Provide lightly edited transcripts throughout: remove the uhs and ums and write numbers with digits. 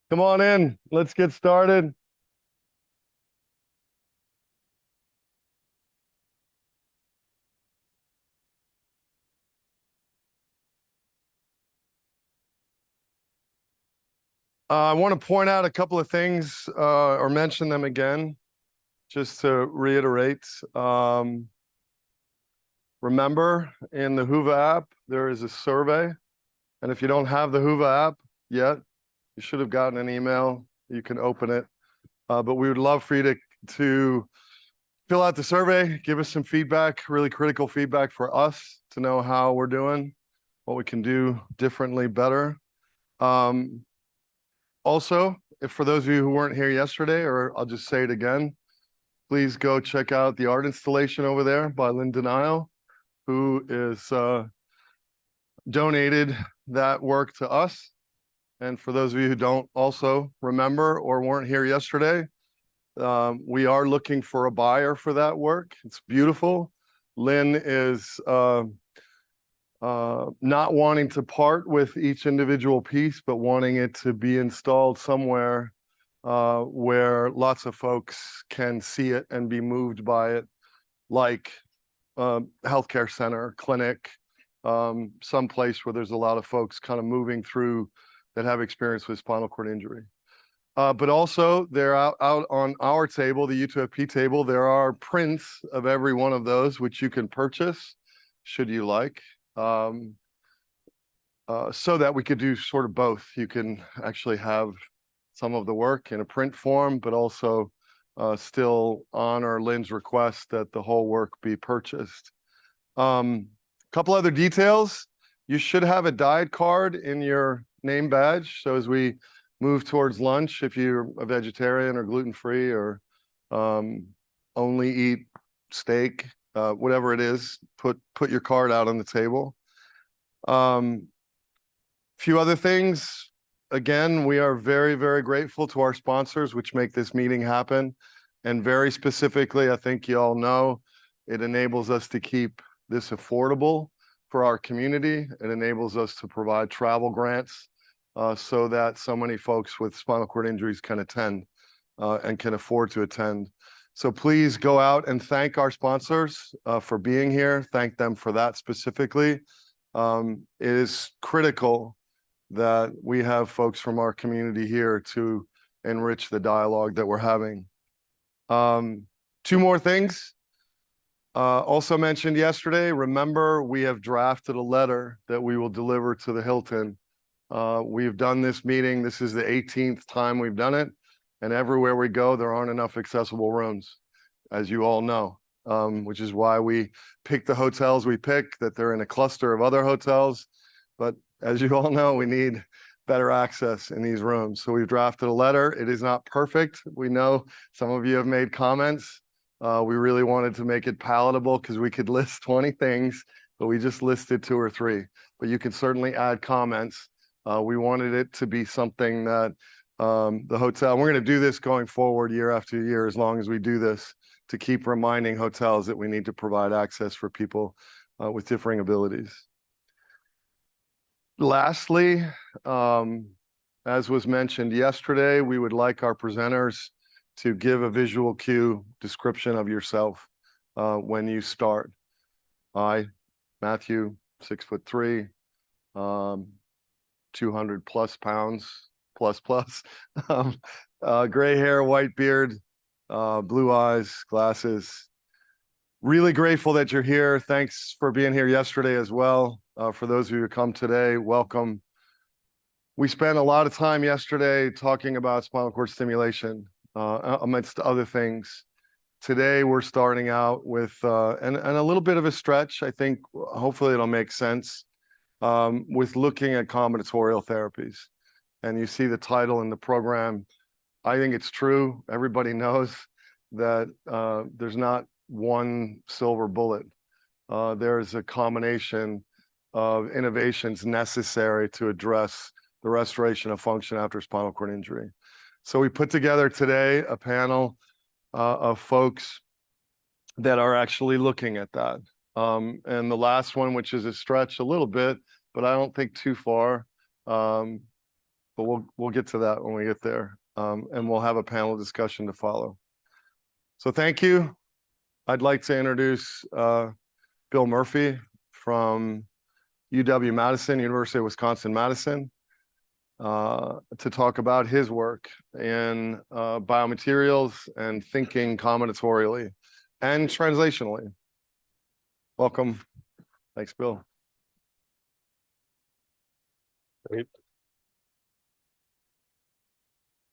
Come on in. Let's get started. I want to point out a couple of things or mention them again, just to reiterate. Remember, in the Hoover app, there is a survey. And if you don't have the Hoover app yet, you should have gotten an email. You can open it. But we would love for you to fill out the survey, give us some feedback, really critical feedback for us to know how we're doing, what we can do differently, better. Also, if for those of you who weren't here yesterday, or I'll just say it again, please go check out the art installation over there by Lynn Denile, who is donated that work to us. And for those of you who don't also remember or weren't here yesterday, we are looking for a buyer for that work. It's beautiful. Lynn is not wanting to part with each individual piece, but wanting it to be installed somewhere where lots of folks can see it and be moved by it, like healthcare center, clinic, some place where there's a lot of folks kind of moving through that have experience with spinal cord injury. But also, they're out on our table, the U2FP table. There are prints of every one of those, which you can purchase, should you like. So that we could do sort of both. You can actually have some of the work in a print form, but also still honor Lynn's request that the whole work be purchased. Couple other details. You should have a diet card in your name badge. So as we move towards lunch, if you're a vegetarian or gluten-free or only eat steak, whatever it is, put your card out on the table. Few other things. Again, we are very, very grateful to our sponsors, which make this meeting happen. And very specifically, I think you all know, it enables us to keep this affordable for our community. It enables us to provide travel grants so that so many folks with spinal cord injuries can attend and can afford to attend. So please go out and thank our sponsors for being here. Thank them for that specifically. It is critical that we have folks from our community here to enrich the dialogue that we're having. Two more things. Also mentioned yesterday, remember, we have drafted a letter that we will deliver to the Hilton. We've done this meeting. This is the 18th time we've done it. And everywhere we go, there aren't enough accessible rooms, as you all know, which is why we pick the hotels we pick, that they're in a cluster of other hotels. But as you all know, we need better access in these rooms. So we've drafted a letter. It is not perfect. We know some of you have made comments. We really wanted to make it palatable because we could list 20 things, but we just listed 2 or 3. But you can certainly add comments. We wanted it to be something that the hotel, we're going to do this going forward year after year, as long as we do this, to keep reminding hotels that we need to provide access for people with differing abilities. Lastly, as was mentioned yesterday, we would like our presenters to give a visual cue description of yourself when you start. I, Matthew, 6'3", 200 plus pounds, plus. Gray hair, white beard, blue eyes, glasses. Really grateful that you're here. Thanks for being here yesterday as well. For those of you who come today, welcome. We spent a lot of time yesterday talking about spinal cord stimulation, amidst other things. Today, we're starting out with, and a little bit of a stretch, I think, hopefully it'll make sense, with looking at combinatorial therapies. And you see the title in the program. I think it's true. Everybody knows that there's not one silver bullet. There's a combination of innovations necessary to address the restoration of function after spinal cord injury. So we put together today a panel of folks that are actually looking at that. And the last one, which is a stretch a little bit, but I don't think too far, but we'll get to that when we get there. And we'll have a panel discussion to follow. So thank you. I'd like to introduce Bill Murphy from UW-Madison, University of Wisconsin-Madison, to talk about his work in biomaterials and thinking combinatorially and translationally. Welcome. Thanks, Bill. Great.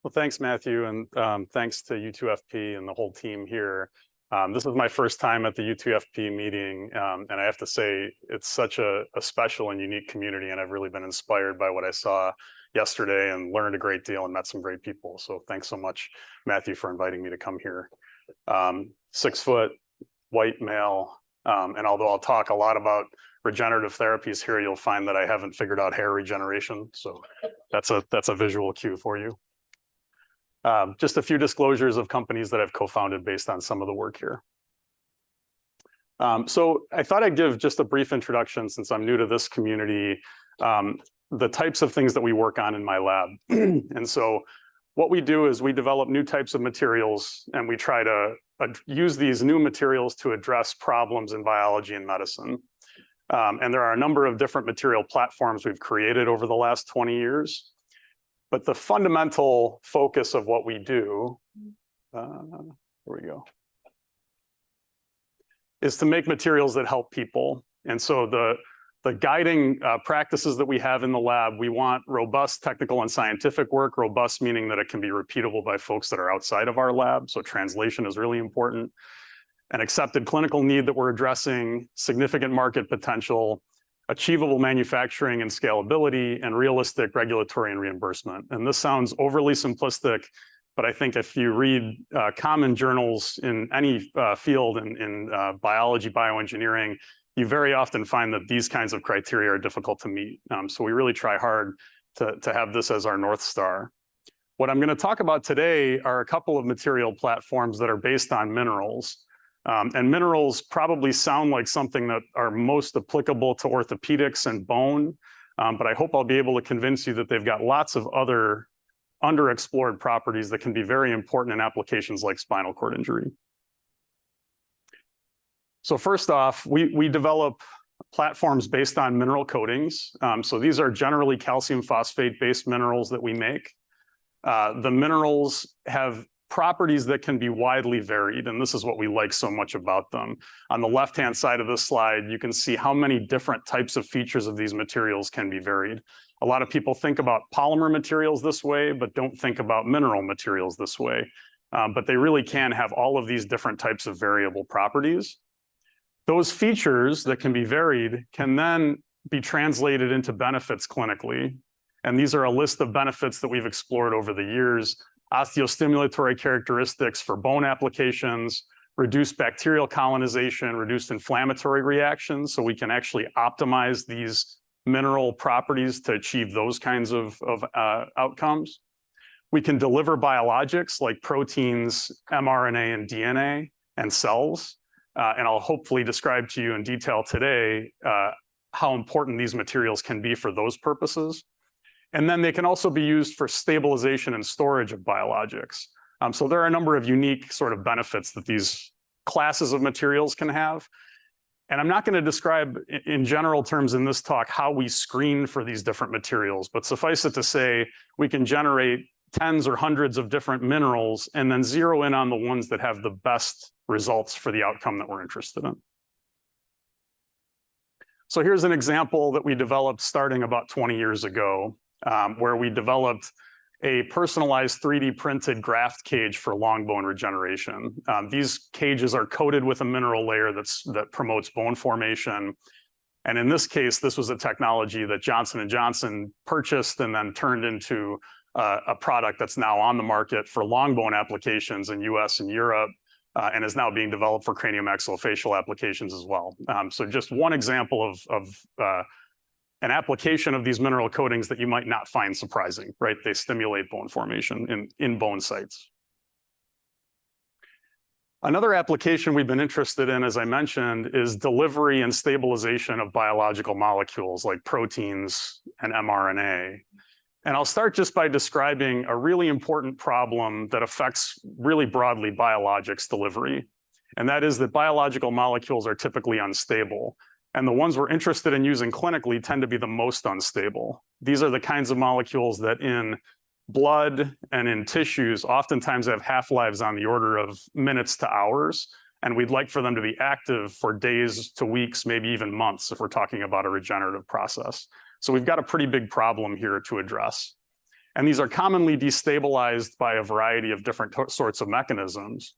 Well, thanks, Matthew, and thanks to U2FP and the whole team here. This is my first time at the U2FP meeting, and I have to say it's such a special and unique community, and I've really been inspired by what I saw yesterday and learned a great deal and met some great people. So thanks so much, Matthew, for inviting me to come here. 6 foot, white male, and although I'll talk a lot about regenerative therapies here, you'll find that I haven't figured out hair regeneration. So that's a visual cue for you. Just a few disclosures of companies that I've co-founded based on some of the work here. So I thought I'd give just a brief introduction, since I'm new to this community, the types of things that we work on in my lab. And so what we do is we develop new types of materials, and we try to use these new materials to address problems in biology and medicine. And there are a number of different material platforms we've created over the last 20 years. But the fundamental focus of what we do, here we go, is to make materials that help people. And so the guiding practices that we have in the lab, we want robust technical and scientific work, robust meaning that it can be repeatable by folks that are outside of our lab. So translation is really important. An accepted clinical need that we're addressing, significant market potential, achievable manufacturing and scalability, and realistic regulatory and reimbursement. And this sounds overly simplistic, but I think if you read common journals in any field in biology, bioengineering, you very often find that these kinds of criteria are difficult to meet. So we really try hard to have this as our North Star. What I'm going to talk about today are a couple of material platforms that are based on minerals. And minerals probably sound like something that are most applicable to orthopedics and bone, but I hope I'll be able to convince you that they've got lots of other underexplored properties that can be very important in applications like spinal cord injury. So first off, we develop platforms based on mineral coatings. So these are generally calcium phosphate-based minerals that we make. The minerals have properties that can be widely varied, and this is what we like so much about them. On the left-hand side of this slide, you can see how many different types of features of these materials can be varied. A lot of people think about polymer materials this way, but don't think about mineral materials this way. But they really can have all of these different types of variable properties. Those features that can be varied can then be translated into benefits clinically. And these are a list of benefits that we've explored over the years. Osteostimulatory characteristics for bone applications, reduced bacterial colonization, reduced inflammatory reactions, so we can actually optimize these mineral properties to achieve those kinds of outcomes. We can deliver biologics like proteins, mRNA, and DNA, and cells. And I'll hopefully describe to you in detail today how important these materials can be for those purposes. And then they can also be used for stabilization and storage of biologics. So there are a number of unique sort of benefits that these classes of materials can have. And I'm not going to describe in general terms in this talk how we screen for these different materials, but suffice it to say, we can generate tens or hundreds of different minerals and then zero in on the ones that have the best results for the outcome that we're interested in. So here's an example that we developed starting about 20 years ago. Where we developed a personalized 3D printed graft cage for long bone regeneration. These cages are coated with a mineral layer that promotes bone formation. And in this case, this was a technology that Johnson & Johnson purchased and then turned into a product that's now on the market for long bone applications in US and Europe, and is now being developed for craniomaxillofacial applications as well. So just one example of an application of these mineral coatings that you might not find surprising, right? They stimulate bone formation in bone sites. Another application we've been interested in, as I mentioned, is delivery and stabilization of biological molecules like proteins and mRNA. And I'll start just by describing a really important problem that affects really broadly biologics delivery. And that is that biological molecules are typically unstable. And the ones we're interested in using clinically tend to be the most unstable. These are the kinds of molecules that in blood and in tissues oftentimes have half-lives on the order of minutes to hours. And we'd like for them to be active for days to weeks, maybe even months, if we're talking about a regenerative process. So we've got a pretty big problem here to address. And these are commonly destabilized by a variety of different sorts of mechanisms.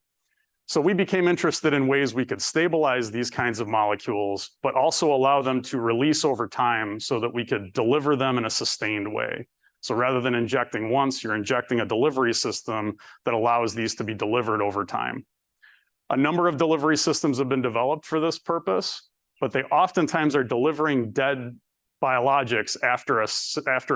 So we became interested in ways we could stabilize these kinds of molecules, but also allow them to release over time so that we could deliver them in a sustained way. So rather than injecting once, you're injecting a delivery system that allows these to be delivered over time. A number of delivery systems have been developed for this purpose, but they oftentimes are delivering dead biologics after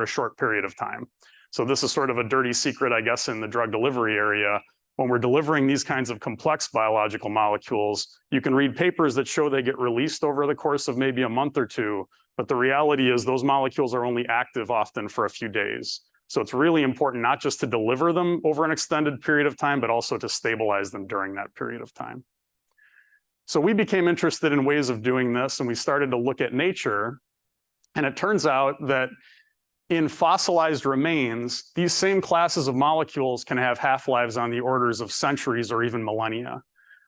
a short period of time. So this is sort of a dirty secret, I guess, in the drug delivery area. When we're delivering these kinds of complex biological molecules, you can read papers that show they get released over the course of maybe a month or two, but the reality is those molecules are only active often for a few days. So it's really important not just to deliver them over an extended period of time, but also to stabilize them during that period of time. So we became interested in ways of doing this, and we started to look at nature. And it turns out that in fossilized remains, these same classes of molecules can have half-lives on the orders of centuries or even millennia.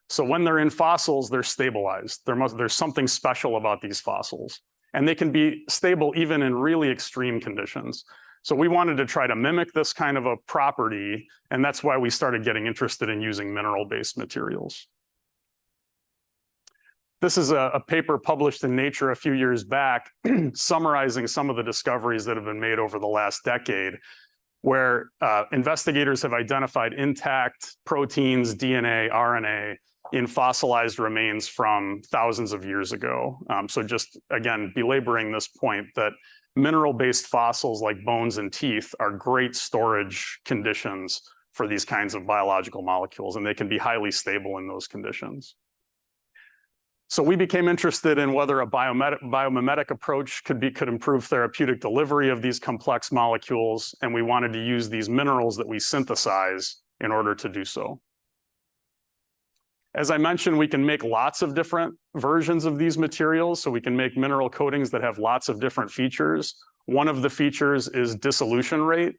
So when they're in fossils, they're stabilized. There's something special about these fossils. And they can be stable even in really extreme conditions. So we wanted to try to mimic this kind of a property, and that's why we started getting interested in using mineral-based materials. This is a paper published in Nature a few years back, summarizing some of the discoveries that have been made over the last decade, where investigators have identified intact proteins, DNA, RNA in fossilized remains from thousands of years ago. So just, again, belaboring this point that mineral-based fossils like bones and teeth are great storage conditions for these kinds of biological molecules, and they can be highly stable in those conditions. So we became interested in whether a biomimetic approach could improve therapeutic delivery of these complex molecules, and we wanted to use these minerals that we synthesize in order to do so. As I mentioned, we can make lots of different versions of these materials, so we can make mineral coatings that have lots of different features. One of the features is dissolution rate.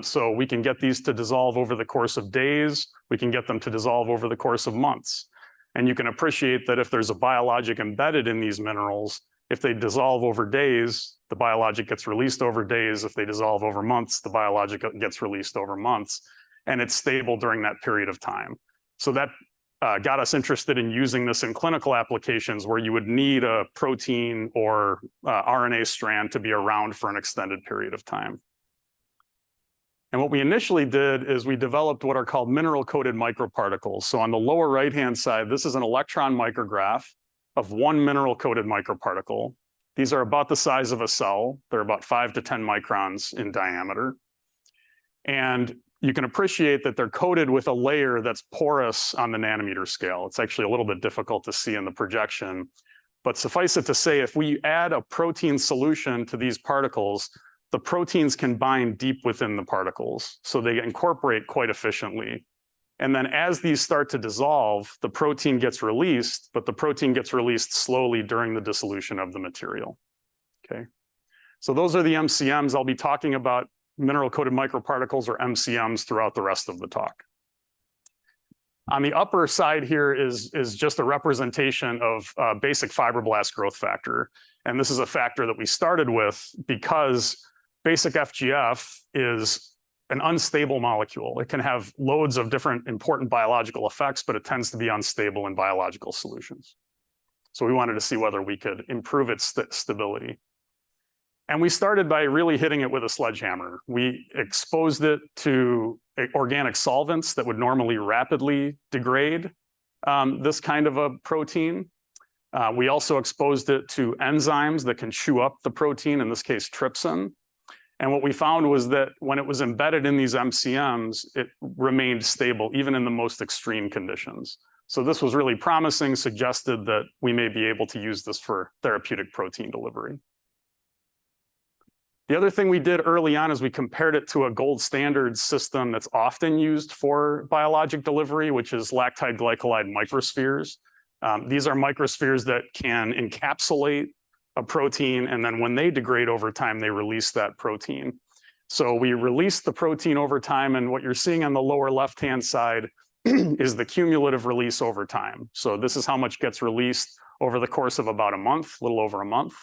So we can get these to dissolve over the course of days. We can get them to dissolve over the course of months. And you can appreciate that if there's a biologic embedded in these minerals, if they dissolve over days, the biologic gets released over days. If they dissolve over months, the biologic gets released over months, and it's stable during that period of time. So that got us interested in using this in clinical applications where you would need a protein or RNA strand to be around for an extended period of time. And what we initially did is we developed what are called mineral-coated microparticles. So on the lower right-hand side, this is an electron micrograph of one mineral-coated microparticle. These are about the size of a cell. They're about 5 to 10 microns in diameter. And you can appreciate that they're coated with a layer that's porous on the nanometer scale. It's actually a little bit difficult to see in the projection. But suffice it to say, if we add a protein solution to these particles, the proteins can bind deep within the particles, so they incorporate quite efficiently. And then as these start to dissolve, the protein gets released, but the protein gets released slowly during the dissolution of the material. Okay, so those are the MCMs. I'll be talking about mineral-coated microparticles, or MCMs, throughout the rest of the talk. On the upper side here is just a representation of basic fibroblast growth factor. And this is a factor that we started with because basic FGF is an unstable molecule. It can have loads of different important biological effects, but it tends to be unstable in biological solutions. So we wanted to see whether we could improve its stability. And we started by really hitting it with a sledgehammer. We exposed it to organic solvents that would normally rapidly degrade this kind of a protein. We also exposed it to enzymes that can chew up the protein, in this case, trypsin. And what we found was that when it was embedded in these MCMs, it remained stable, even in the most extreme conditions. So this was really promising, suggested that we may be able to use this for therapeutic protein delivery. The other thing we did early on is we compared it to a gold standard system that's often used for biologic delivery, which is lactide glycolide microspheres. These are microspheres that can encapsulate a protein, and then when they degrade over time, they release that protein. So we release the protein over time, and what you're seeing on the lower left-hand side is the cumulative release over time. So this is how much gets released over the course of about a month, a little over a month.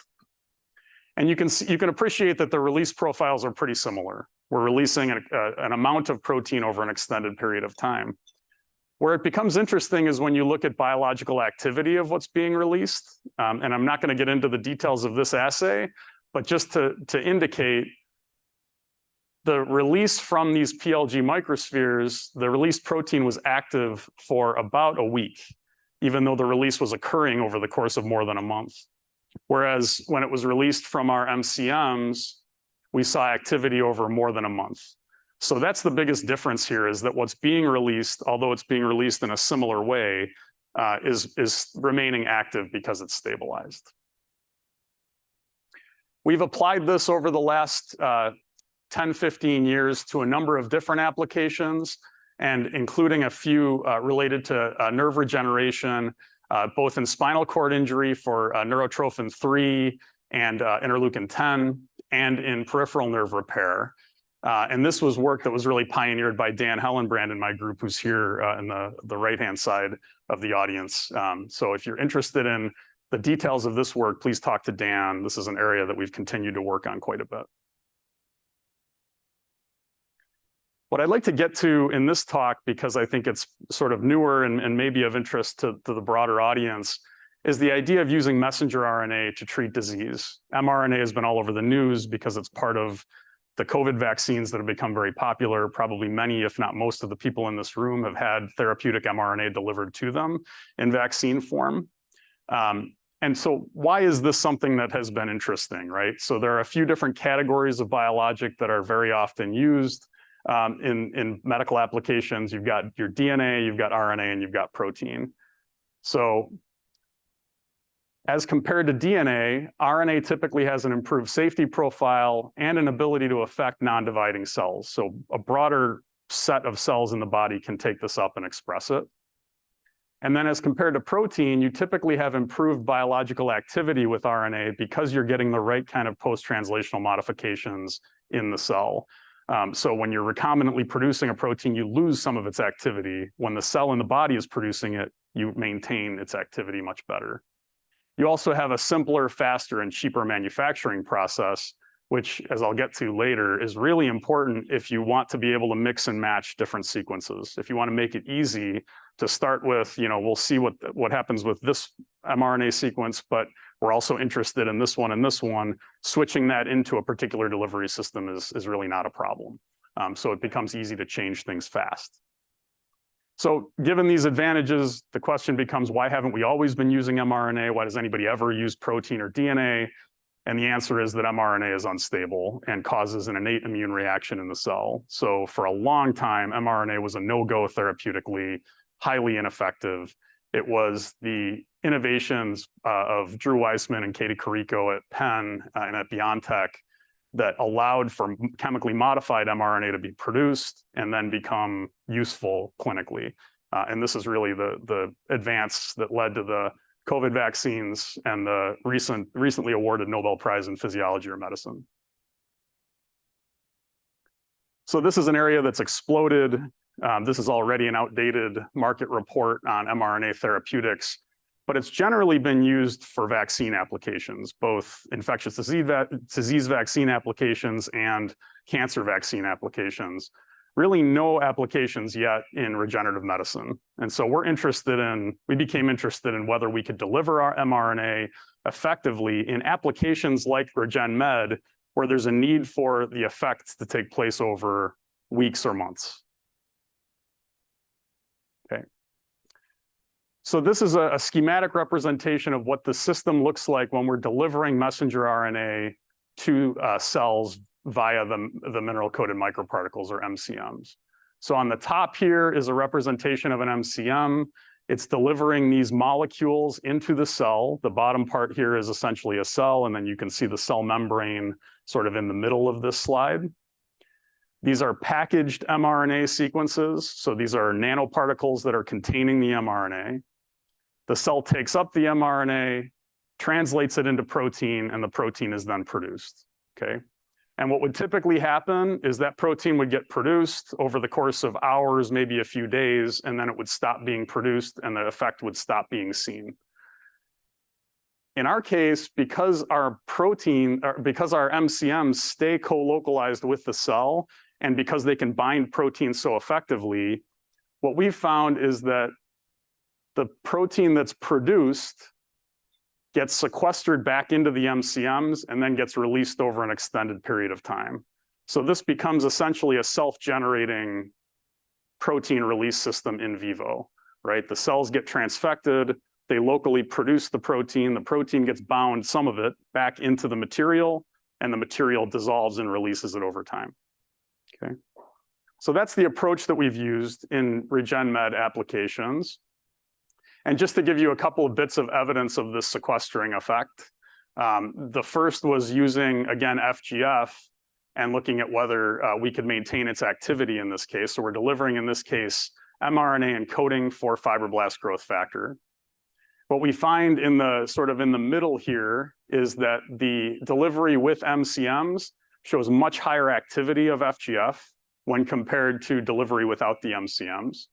And you can appreciate that the release profiles are pretty similar. We're releasing an amount of protein over an extended period of time. Where it becomes interesting is when you look at biological activity of what's being released. And I'm not going to get into the details of this assay, but just to indicate the release from these PLG microspheres, the released protein was active for about a week, even though the release was occurring over the course of more than a month. Whereas when it was released from our MCMs, we saw activity over more than a month. So that's the biggest difference here, is that what's being released, although it's being released in a similar way, is remaining active because it's stabilized. We've applied this over the last 10, 15 years to a number of different applications, and including a few related to nerve regeneration, both in spinal cord injury for neurotrophin 3 and interleukin 10, and in peripheral nerve repair. And this was work that was really pioneered by Dan Hellenbrand in my group, who's here in the right-hand side of the audience. So if you're interested in the details of this work, please talk to Dan. This is an area that we've continued to work on quite a bit. What I'd like to get to in this talk, because I think it's sort of newer and maybe of interest to the broader audience, is the idea of using messenger RNA to treat disease. mRNA has been all over the news because it's part of the COVID vaccines that have become very popular. Probably many, if not most of the people in this room have had therapeutic mRNA delivered to them in vaccine form. And so why is this something that has been interesting, right? So there are a few different categories of biologic that are very often used in medical applications. You've got your DNA, you've got RNA, and you've got protein. So as compared to DNA, RNA typically has an improved safety profile and an ability to affect non-dividing cells. So a broader set of cells in the body can take this up and express it. And then as compared to protein, you typically have improved biological activity with RNA because you're getting the right kind of post-translational modifications in the cell. So when you're recombinantly producing a protein, you lose some of its activity. When the cell in the body is producing it, you maintain its activity much better. You also have a simpler, faster, and cheaper manufacturing process, which, as I'll get to later, is really important if you want to be able to mix and match different sequences. If you want to make it easy to start with, we'll see what happens with this mRNA sequence, but we're also interested in this one and this one. Switching that into a particular delivery system is really not a problem. So it becomes easy to change things fast. So given these advantages, the question becomes, why haven't we always been using mRNA? Why does anybody ever use protein or DNA? And the answer is that mRNA is unstable and causes an innate immune reaction in the cell. So for a long time, mRNA was a no-go therapeutically, highly ineffective. It was the innovations of Drew Weissman and Katie Carrico at Penn and at BioNTech that allowed for chemically modified mRNA to be produced and then become useful clinically. And this is really the advance that led to the COVID vaccines and the recently awarded Nobel Prize in Physiology or Medicine. So this is an area that's exploded. This is already an outdated market report on mRNA therapeutics, but it's generally been used for vaccine applications, both infectious disease vaccine applications and cancer vaccine applications. Really no applications yet in regenerative medicine. And so we became interested in whether we could deliver our mRNA effectively in applications like Regen Med, where there's a need for the effects to take place over weeks or months. Okay. So this is a schematic representation of what the system looks like when we're delivering messenger RNA to cells via the mineral-coated microparticles, or MCMs. So on the top here is a representation of an MCM. It's delivering these molecules into the cell. The bottom part here is essentially a cell, and then you can see the cell membrane sort of in the middle of this slide. These are packaged mRNA sequences. So these are nanoparticles that are containing the mRNA. The cell takes up the mRNA, translates it into protein, and the protein is then produced, okay? And what would typically happen is that protein would get produced over the course of hours, maybe a few days, and then it would stop being produced and the effect would stop being seen. In our case, because our MCMs stay co-localized with the cell, and because they can bind proteins so effectively, what we've found is that the protein that's produced gets sequestered back into the MCMs and then gets released over an extended period of time. So this becomes essentially a self-generating protein release system in vivo, right? The cells get transfected, they locally produce the protein gets bound, some of it, back into the material, and the material dissolves and releases it over time, okay? So that's the approach that we've used in RegenMed applications. And just to give you a couple of bits of evidence of this sequestering effect, the first was using, again, FGF and looking at whether we could maintain its activity in this case. So we're delivering, in this case, mRNA encoding for fibroblast growth factor. What we find in the sort of in the middle here is that the delivery with MCMs shows much higher activity of FGF when compared to delivery without the MCMs.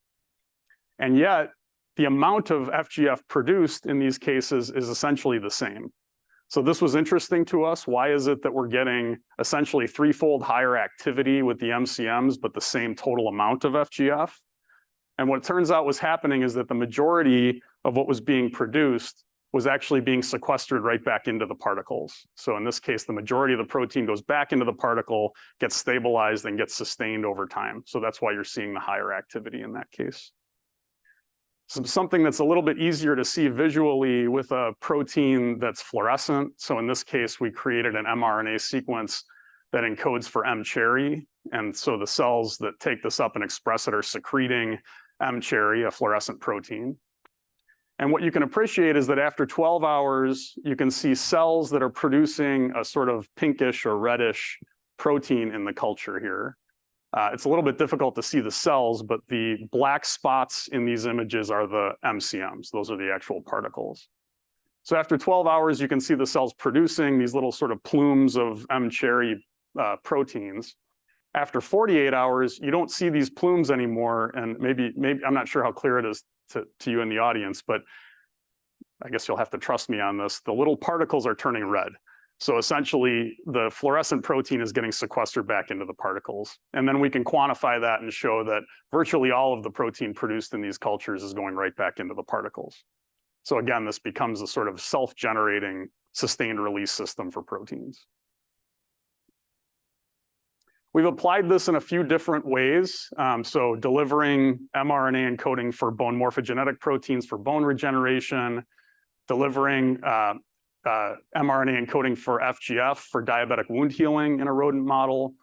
And yet, the amount of FGF produced in these cases is essentially the same. So this was interesting to us. Why is it that we're getting essentially threefold higher activity with the MCMs, but the same total amount of FGF? And what it turns out was happening is that the majority of what was being produced was actually being sequestered right back into the particles. So in this case, the majority of the protein goes back into the particle, gets stabilized, and gets sustained over time. So that's why you're seeing the higher activity in that case. Something that's a little bit easier to see visually with a protein that's fluorescent. So in this case, we created an mRNA sequence that encodes for mCherry. And so the cells that take this up and express it are secreting mCherry, a fluorescent protein. And what you can appreciate is that after 12 hours, you can see cells that are producing a sort of pinkish or reddish protein in the culture here. It's a little bit difficult to see the cells, but the black spots in these images are the MCMs. Those are the actual particles. So after 12 hours, you can see the cells producing these little sort of plumes of mCherry proteins. After 48 hours, you don't see these plumes anymore. And maybe I'm not sure how clear it is to you in the audience, but I guess you'll have to trust me on this. The little particles are turning red. So essentially, the fluorescent protein is getting sequestered back into the particles. And then we can quantify that and show that virtually all of the protein produced in these cultures is going right back into the particles. So again, this becomes a sort of self-generating sustained release system for proteins. We've applied this in a few different ways. So delivering mRNA encoding for bone morphogenetic proteins for bone regeneration, delivering mRNA encoding for FGF for diabetic wound healing in a rodent model,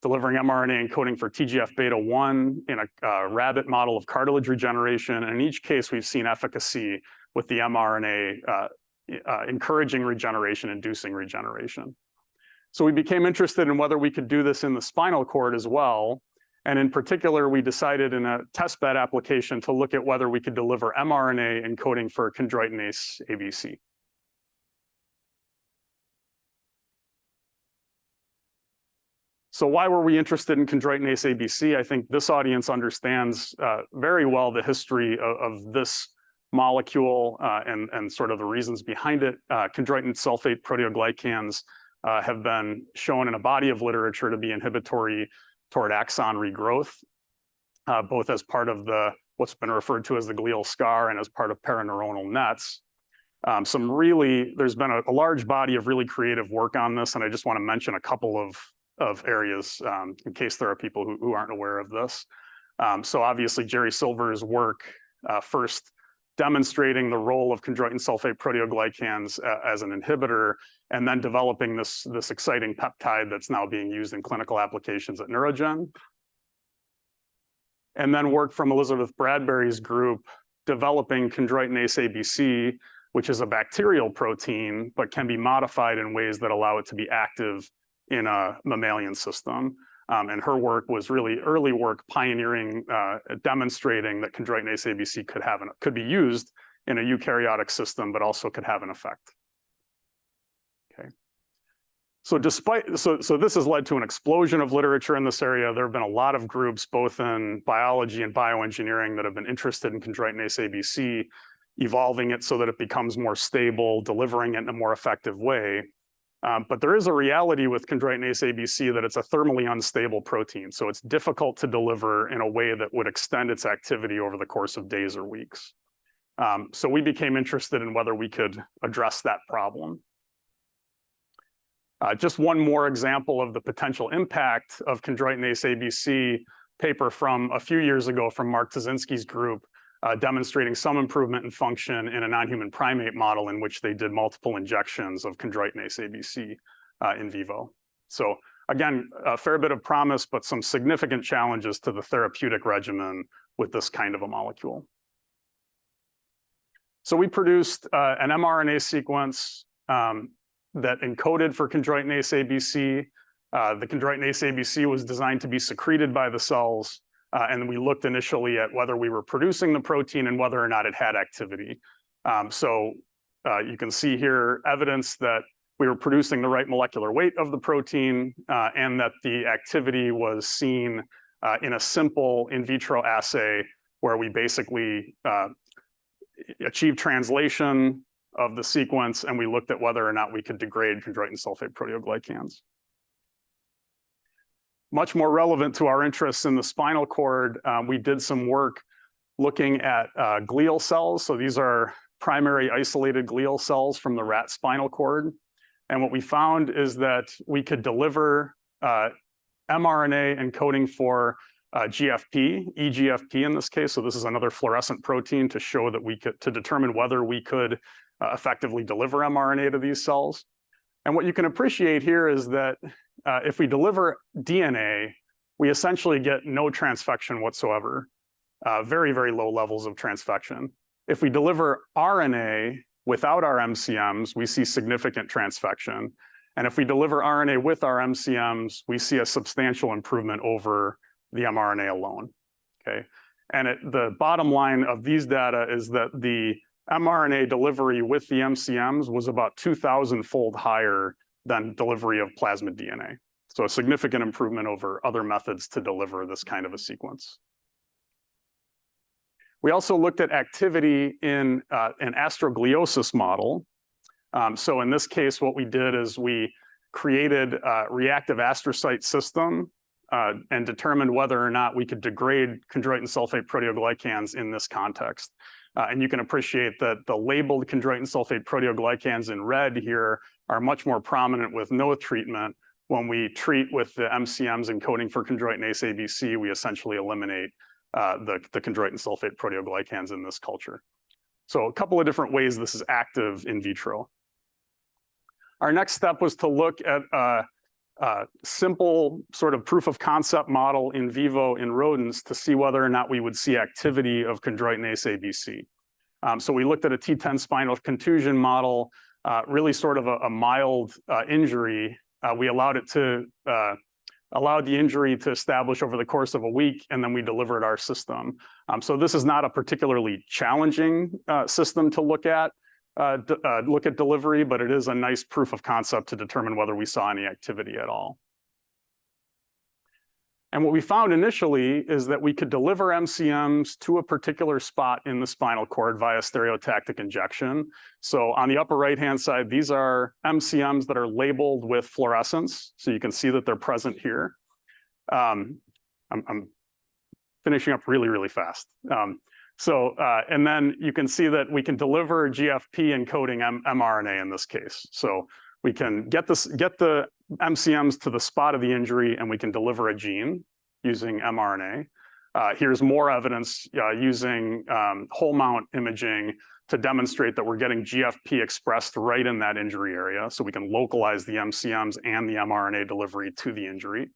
delivering mRNA encoding for TGF-beta1 in a rabbit model of cartilage regeneration. And in each case, we've seen efficacy with the mRNA encouraging regeneration, inducing regeneration. So we became interested in whether we could do this in the spinal cord as well. And in particular, we decided in a testbed application to look at whether we could deliver mRNA encoding for chondroitinase ABC. So why were we interested in chondroitinase ABC? I think this audience understands very well the history of this molecule and sort of the reasons behind it. Chondroitin sulfate proteoglycans have been shown in a body of literature to be inhibitory toward axon regrowth, both as part of what's been referred to as the glial scar and as part of paraneuronal nets. There's been a large body of really creative work on this, and I just want to mention a couple of areas in case there are people who aren't aware of this. So obviously Jerry Silver's work first demonstrating the role of chondroitin sulfate proteoglycans as an inhibitor, and then developing this exciting peptide that's now being used in clinical applications at Neurogen. And then work from Elizabeth Bradbury's group developing chondroitinase ABC, which is a bacterial protein, but can be modified in ways that allow it to be active in a mammalian system. And her work was really early work pioneering, demonstrating that chondroitinase ABC could be used in a eukaryotic system, but also could have an effect. Okay. So this has led to an explosion of literature in this area. There have been a lot of groups, both in biology and bioengineering, that have been interested in chondroitinase ABC, evolving it so that it becomes more stable, delivering it in a more effective way. But there is a reality with chondroitinase ABC that it's a thermally unstable protein. So it's difficult to deliver in a way that would extend its activity over the course of days or weeks. So we became interested in whether we could address that problem. Just one more example of the potential impact of chondroitinase ABC paper from a few years ago from Mark Tazinski's group, demonstrating some improvement in function in a non-human primate model in which they did multiple injections of chondroitinase ABC in vivo. So again, a fair bit of promise, but some significant challenges to the therapeutic regimen with this kind of a molecule. So we produced an mRNA sequence that encoded for chondroitinase ABC. The chondroitinase ABC was designed to be secreted by the cells. And we looked initially at whether we were producing the protein and whether or not it had activity. You can see here evidence that we were producing the right molecular weight of the protein and that the activity was seen in a simple in vitro assay where we basically achieved translation of the sequence and we looked at whether or not we could degrade chondroitin sulfate proteoglycans. Much more relevant to our interests in the spinal cord, we did some work looking at glial cells. So these are primary isolated glial cells from the rat spinal cord. And what we found is that we could deliver mRNA encoding for GFP, eGFP in this case. So this is another fluorescent protein to show that to determine whether we could effectively deliver mRNA to these cells. And what you can appreciate here is that if we deliver DNA, we essentially get no transfection whatsoever, very, very low levels of transfection. If we deliver RNA without our MCMs, we see significant transfection. And if we deliver RNA with our MCMs, we see a substantial improvement over the mRNA alone, okay? And the bottom line of these data is that the mRNA delivery with the MCMs was about 2,000-fold higher than delivery of plasmid DNA. So a significant improvement over other methods to deliver this kind of a sequence. We also looked at activity in an astrogliosis model. So in this case, what we did is we created a reactive astrocyte system and determined whether or not we could degrade chondroitin sulfate proteoglycans in this context. And you can appreciate that the labeled chondroitin sulfate proteoglycans in red here are much more prominent with no treatment. When we treat with the MCMs encoding for chondroitinase ABC, we essentially eliminate the chondroitin sulfate proteoglycans in this culture. So a couple of different ways this is active in vitro. Our next step was to look at a simple sort of proof of concept model in vivo in rodents to see whether or not we would see activity of chondroitinase ABC. So we looked at a T10 spinal contusion model, really sort of a mild injury. We allowed the injury to establish over the course of a week, and then we delivered our system. So this is not a particularly challenging system to look at delivery, but it is a nice proof of concept to determine whether we saw any activity at all. And what we found initially is that we could deliver MCMs to a particular spot in the spinal cord via stereotactic injection. So on the upper right-hand side, these are MCMs that are labeled with fluorescence. So you can see that they're present here. I'm finishing up really, really fast. And then you can see that we can deliver GFP encoding mRNA in this case. So we can get the MCMs to the spot of the injury, and we can deliver a gene using mRNA. Here's more evidence using whole mount imaging to demonstrate that we're getting GFP expressed right in that injury area. So we can localize the MCMs and the mRNA delivery to the injury.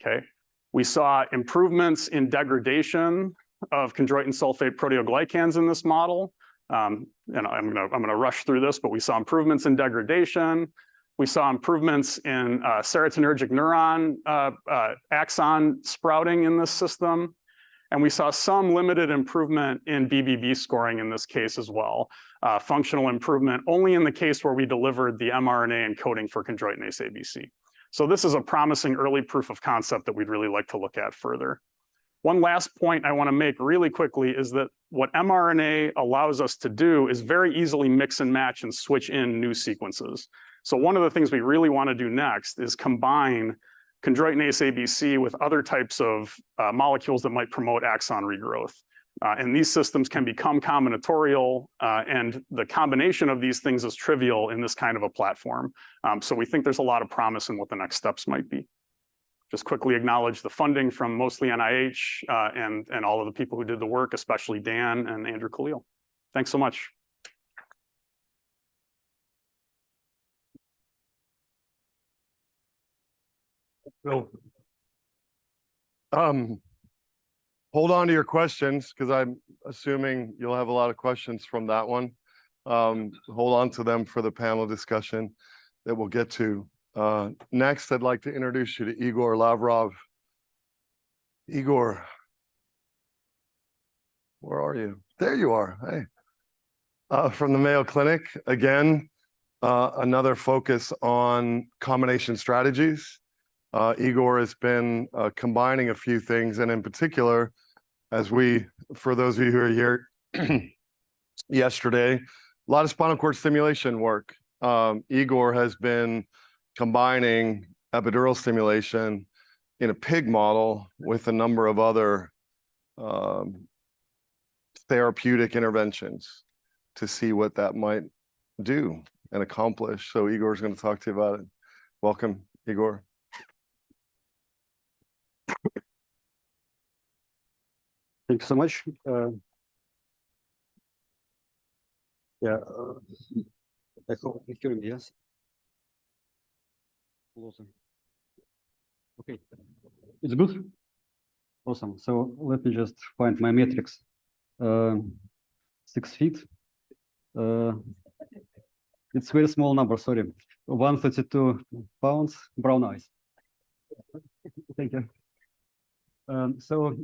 Okay. We saw improvements in degradation of chondroitin sulfate proteoglycans in this model. And I'm gonna rush through this, but we saw improvements in degradation. We saw improvements in serotonergic neuron axon sprouting in this system. And we saw some limited improvement in BBB scoring in this case as well. Functional improvement only in the case where we delivered the mRNA encoding for chondroitinase ABC. So this is a promising early proof of concept that we'd really like to look at further. One last point I want to make really quickly is that what mRNA allows us to do is very easily mix and match and switch in new sequences. So one of the things we really want to do next is combine chondroitinase ABC with other types of molecules that might promote axon regrowth. And these systems can become combinatorial, and the combination of these things is trivial in this kind of a platform. So we think there's a lot of promise in what the next steps might be. Just quickly acknowledge the funding from mostly NIH and all of the people who did the work, especially Dan and Andrew Khalil. Thanks so much. Well, hold on to your questions, because I'm assuming you'll have a lot of questions from that one. Hold on to them for the panel discussion that we'll get to. Next, I'd like to introduce you to Igor Lavrov. Igor, where are you? There you are. Hey. From the Mayo Clinic, again, another focus on combination strategies. Igor has been combining a few things, and in particular, for those of you who are here yesterday, a lot of spinal cord stimulation work. Igor has been combining epidural stimulation in a pig model with a number of other therapeutic interventions to see what that might do and accomplish. So Igor is going to talk to you about it. Welcome, Igor. Thank you so much. I hope you hear me, yes? Awesome. Okay, it's good? Awesome. So let me just find my metrics. 6 feet. It's very small number, sorry. 132 pounds, brown eyes. Thank you. So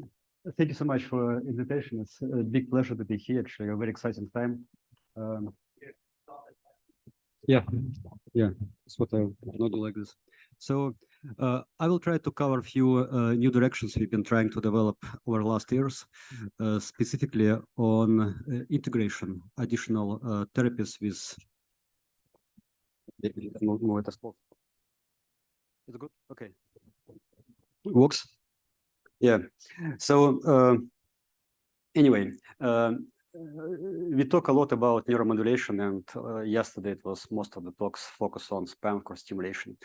thank you so much for the invitation. It's a big pleasure to be here. Actually, a very exciting time. Yeah, that's what I not do like this. So I will try to cover a few new directions we've been trying to develop over the last years, specifically on integration, additional therapies with. Is it good? Okay. Works. Yeah. So anyway, we talk a lot about neuromodulation, and yesterday it was most of the talks focused on spinal cord stimulation.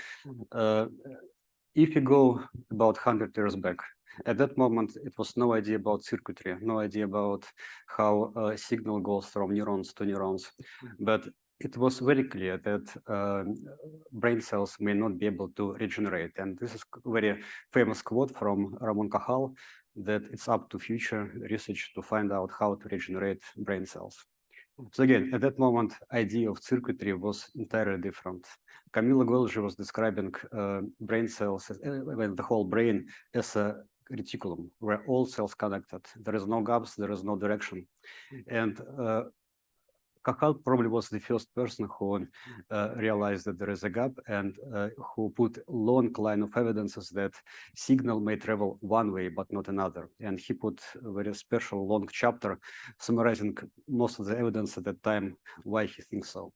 If you go about 100 years back, at that moment it was no idea about circuitry, no idea about how a signal goes from neurons to neurons, but it was very clear that brain cells may not be able to regenerate. And this is a very famous quote from Ramon Cajal, that it's up to future research to find out how to regenerate brain cells. So again, at that moment, idea of circuitry was entirely different. Camilo Golgi was describing brain cells, the whole brain, as a reticulum, where all cells connected. There is no gaps, there is no direction. And Cajal probably was the first person who realized that there is a gap, and who put long line of evidences that signal may travel one way but not another. And he put a very special long chapter summarizing most of the evidence at that time why he thinks so.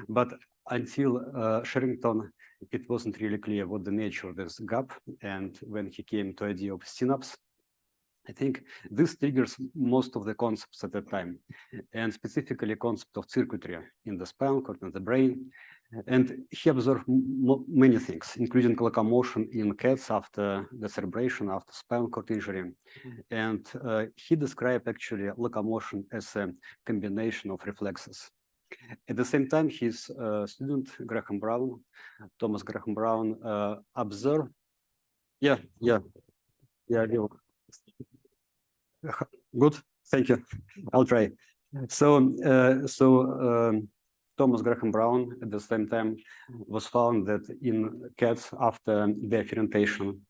But until Sherrington, it wasn't really clear what the nature of this gap. And when he came to the idea of synapse, I think this triggers most of the concepts at that time, and specifically concept of circuitry in the spinal cord and the brain. And he observed many things, including locomotion in cats after cerebration, after spinal cord injury. And he described actually locomotion as a combination of reflexes. At the same time, his student, Thomas Graham Brown, observed. Good, thank you. I'll try. So, Thomas Graham Brown at the same time was found that in cats after differentiation,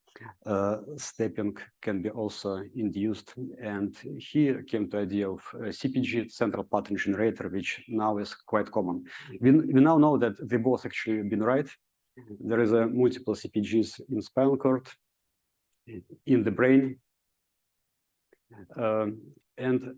stepping can be also induced, and he came to the idea of CPG, central pattern generator, which now is quite common. We now know that they both actually been right. There is a multiple CPGs in spinal cord, in the brain, and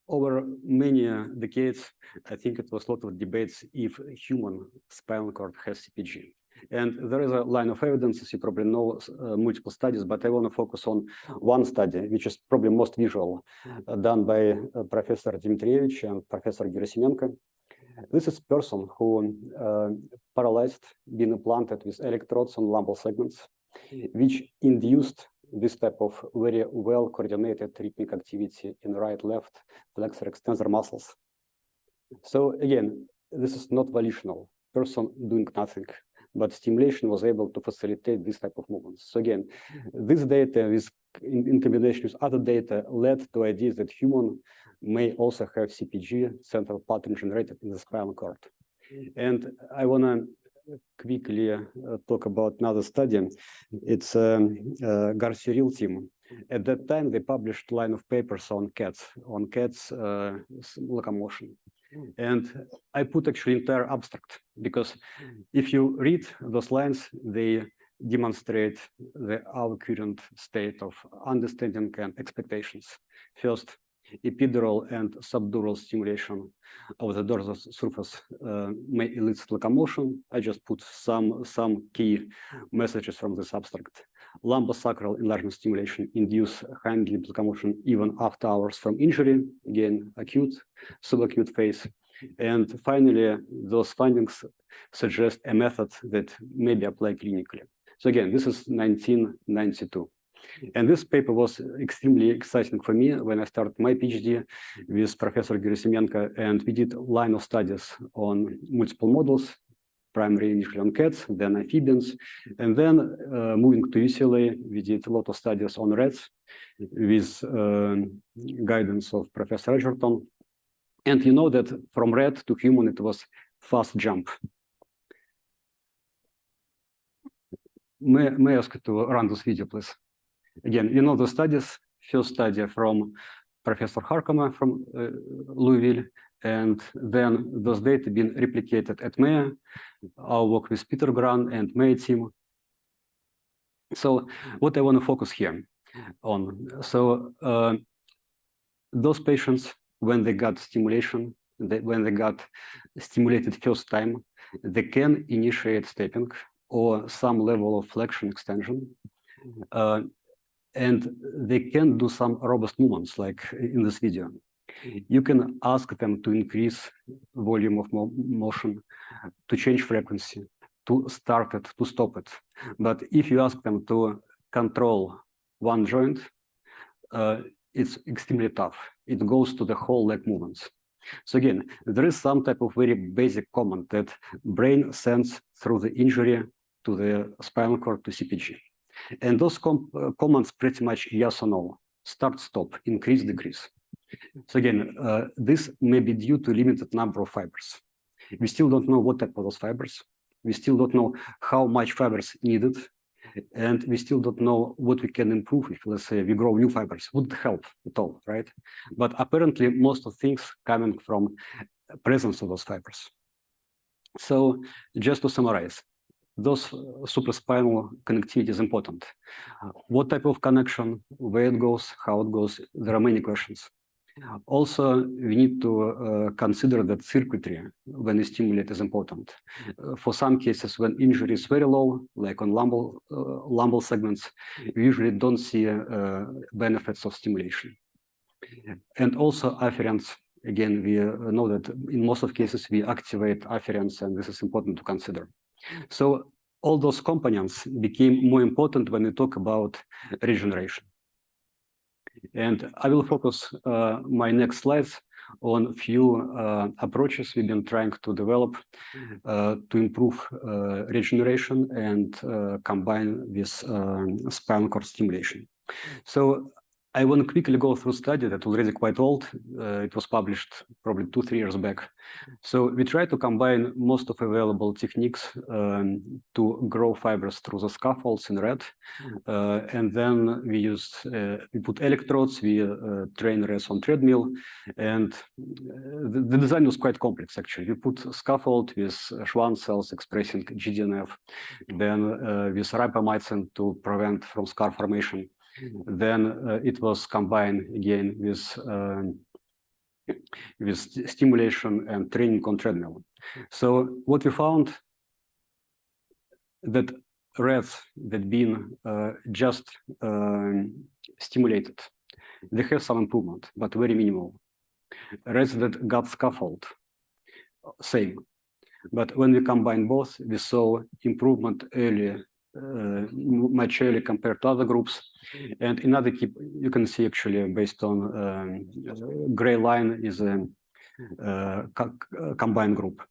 over many decades, I think it was a lot of debates if human spinal cord has CPG. And there is a line of evidence, as you probably know, multiple studies, but I want to focus on one study, which is probably most visual, done by Professor Dmitrievich and Professor Gerasimenko. This is a person who paralyzed, been implanted with electrodes on lumbar segments, which induced this type of very well coordinated rhythmic activity in right, left, flexor, extensor muscles. So again, this is not volitional, person doing nothing, but stimulation was able to facilitate this type of movements. So again, this data is in combination with other data led to ideas that human may also have CPG, central pattern generated in the spinal cord. And I want to quickly talk about another study. It's Garcia-Rill team. At that time, they published a line of papers on cats locomotion. And I put actually entire abstract, because if you read those lines, they demonstrate our current state of understanding and expectations. First, epidural and subdural stimulation of the dorsal surface may elicit locomotion. I just put some key messages from this abstract. Lumbosacral enlargement stimulation induce hind limb locomotion even after hours from injury, again, acute, subacute phase. And finally, those findings suggest a method that may be applied clinically. So again, this is 1992. And this paper was extremely exciting for me when I started my PhD with Professor Gerasimenko, and we did a line of studies on multiple models, primarily initially on cats, then amphibians, and then moving to UCLA, we did a lot of studies on rats with guidance of Professor Edgerton. And you know that from rat to human, it was fast jump. May I ask you to run this video, please? Again, you know the studies, first study from Professor Harkama from Louisville, and then those data being replicated at Mayo, our work with Peter Gran and Mayo team. So what I want to focus here on, so those patients, when they got stimulation, when they got stimulated first time, they can initiate stepping or some level of flexion extension. And they can do some robust movements, like in this video. You can ask them to increase volume of motion, to change frequency, to start it, to stop it. But if you ask them to control one joint, it's extremely tough. It goes to the whole leg movements. So again, there is some type of very basic command that brain sends through the injury to the spinal cord to CPG. And those commands pretty much yes or no, start, stop, increase, decrease. So again, this may be due to limited number of fibers. We still don't know what type of those fibers. We still don't know how much fibers needed. And we still don't know what we can improve if, let's say, we grow new fibers. Would help at all, right? But apparently, most of things coming from presence of those fibers. So just to summarize, those supraspinal connectivity is important. What type of connection, where it goes, how it goes, there are many questions. Also, we need to consider that circuitry when we stimulate is important. For some cases, when injury is very low, like on lumbar segments, we usually don't see benefits of stimulation. And also afferents, again, we know that in most of cases, we activate afferents, and this is important to consider. So all those components became more important when we talk about regeneration. And I will focus my next slides on a few approaches we've been trying to develop to improve regeneration and combine with spinal cord stimulation. So I want to quickly go through a study that's already quite old. It was published probably 2-3 years back. So we try to combine most of available techniques to grow fibers through the scaffolds in rat. And then we put electrodes, we train rats on treadmill. And the design was quite complex, actually. We put scaffold with Schwann cells expressing GDNF, then with ribamycin to prevent from scar formation. Then it was combined again with stimulation and training on treadmill. So what we found that rats that been just stimulated, they have some improvement, but very minimal. Rats that got scaffold, same. But when we combine both, we saw improvement earlier, much earlier compared to other groups. And another key, you can see actually based on gray line is a combined group.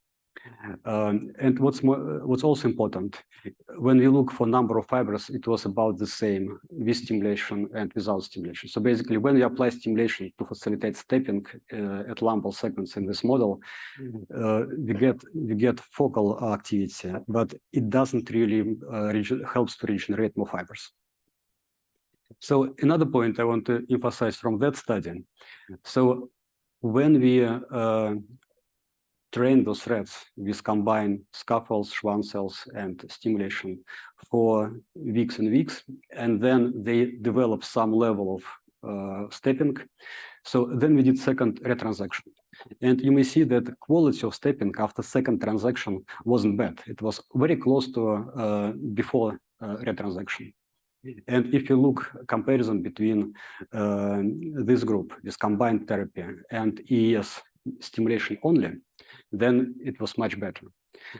And what's also important, when we look for number of fibers, it was about the same with stimulation and without stimulation. So basically, when we apply stimulation to facilitate stepping at lumbal segments in this model, we get focal activity, but it doesn't really helps to regenerate more fibers. So another point I want to emphasize from that study. So when we train those rats with combined scaffolds, Schwann cells, and stimulation for weeks and weeks, and then they develop some level of stepping. So then we did second retransaction. And you may see that the quality of stepping after second transaction wasn't bad. It was very close to before retransaction. And if you look comparison between this group, this combined therapy, and EES stimulation only, then it was much better.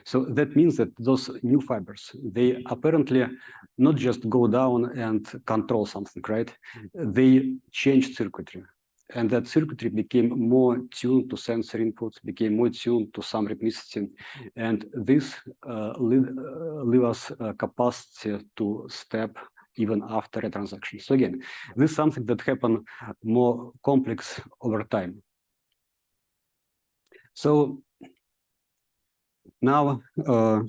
So that means that those new fibers, they apparently not just go down and control something, right? They changed circuitry. And that circuitry became more tuned to sensory inputs, became more tuned to some rhythmicity. And this leave us capacity to step even after a transaction. So again, this is something that happened more complex over time. So now,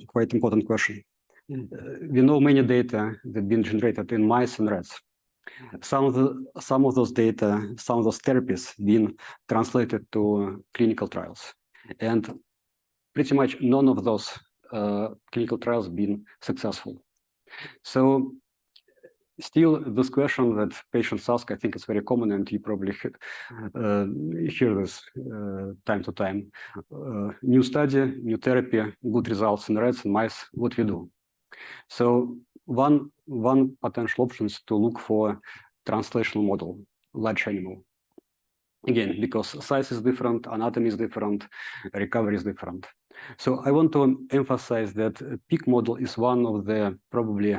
quite important question. We know many data that have been generated in mice and rats. Some of those data, some of those therapies been translated to clinical trials. And pretty much none of those clinical trials been successful. So still, this question that patients ask, I think it's very common, and you probably hear this time to time. New study, new therapy, good results in rats and mice, what we do? So one potential option is to look for translational model, large animal. Again, because size is different, anatomy is different, recovery is different. So I want to emphasize that pig model is one of the probably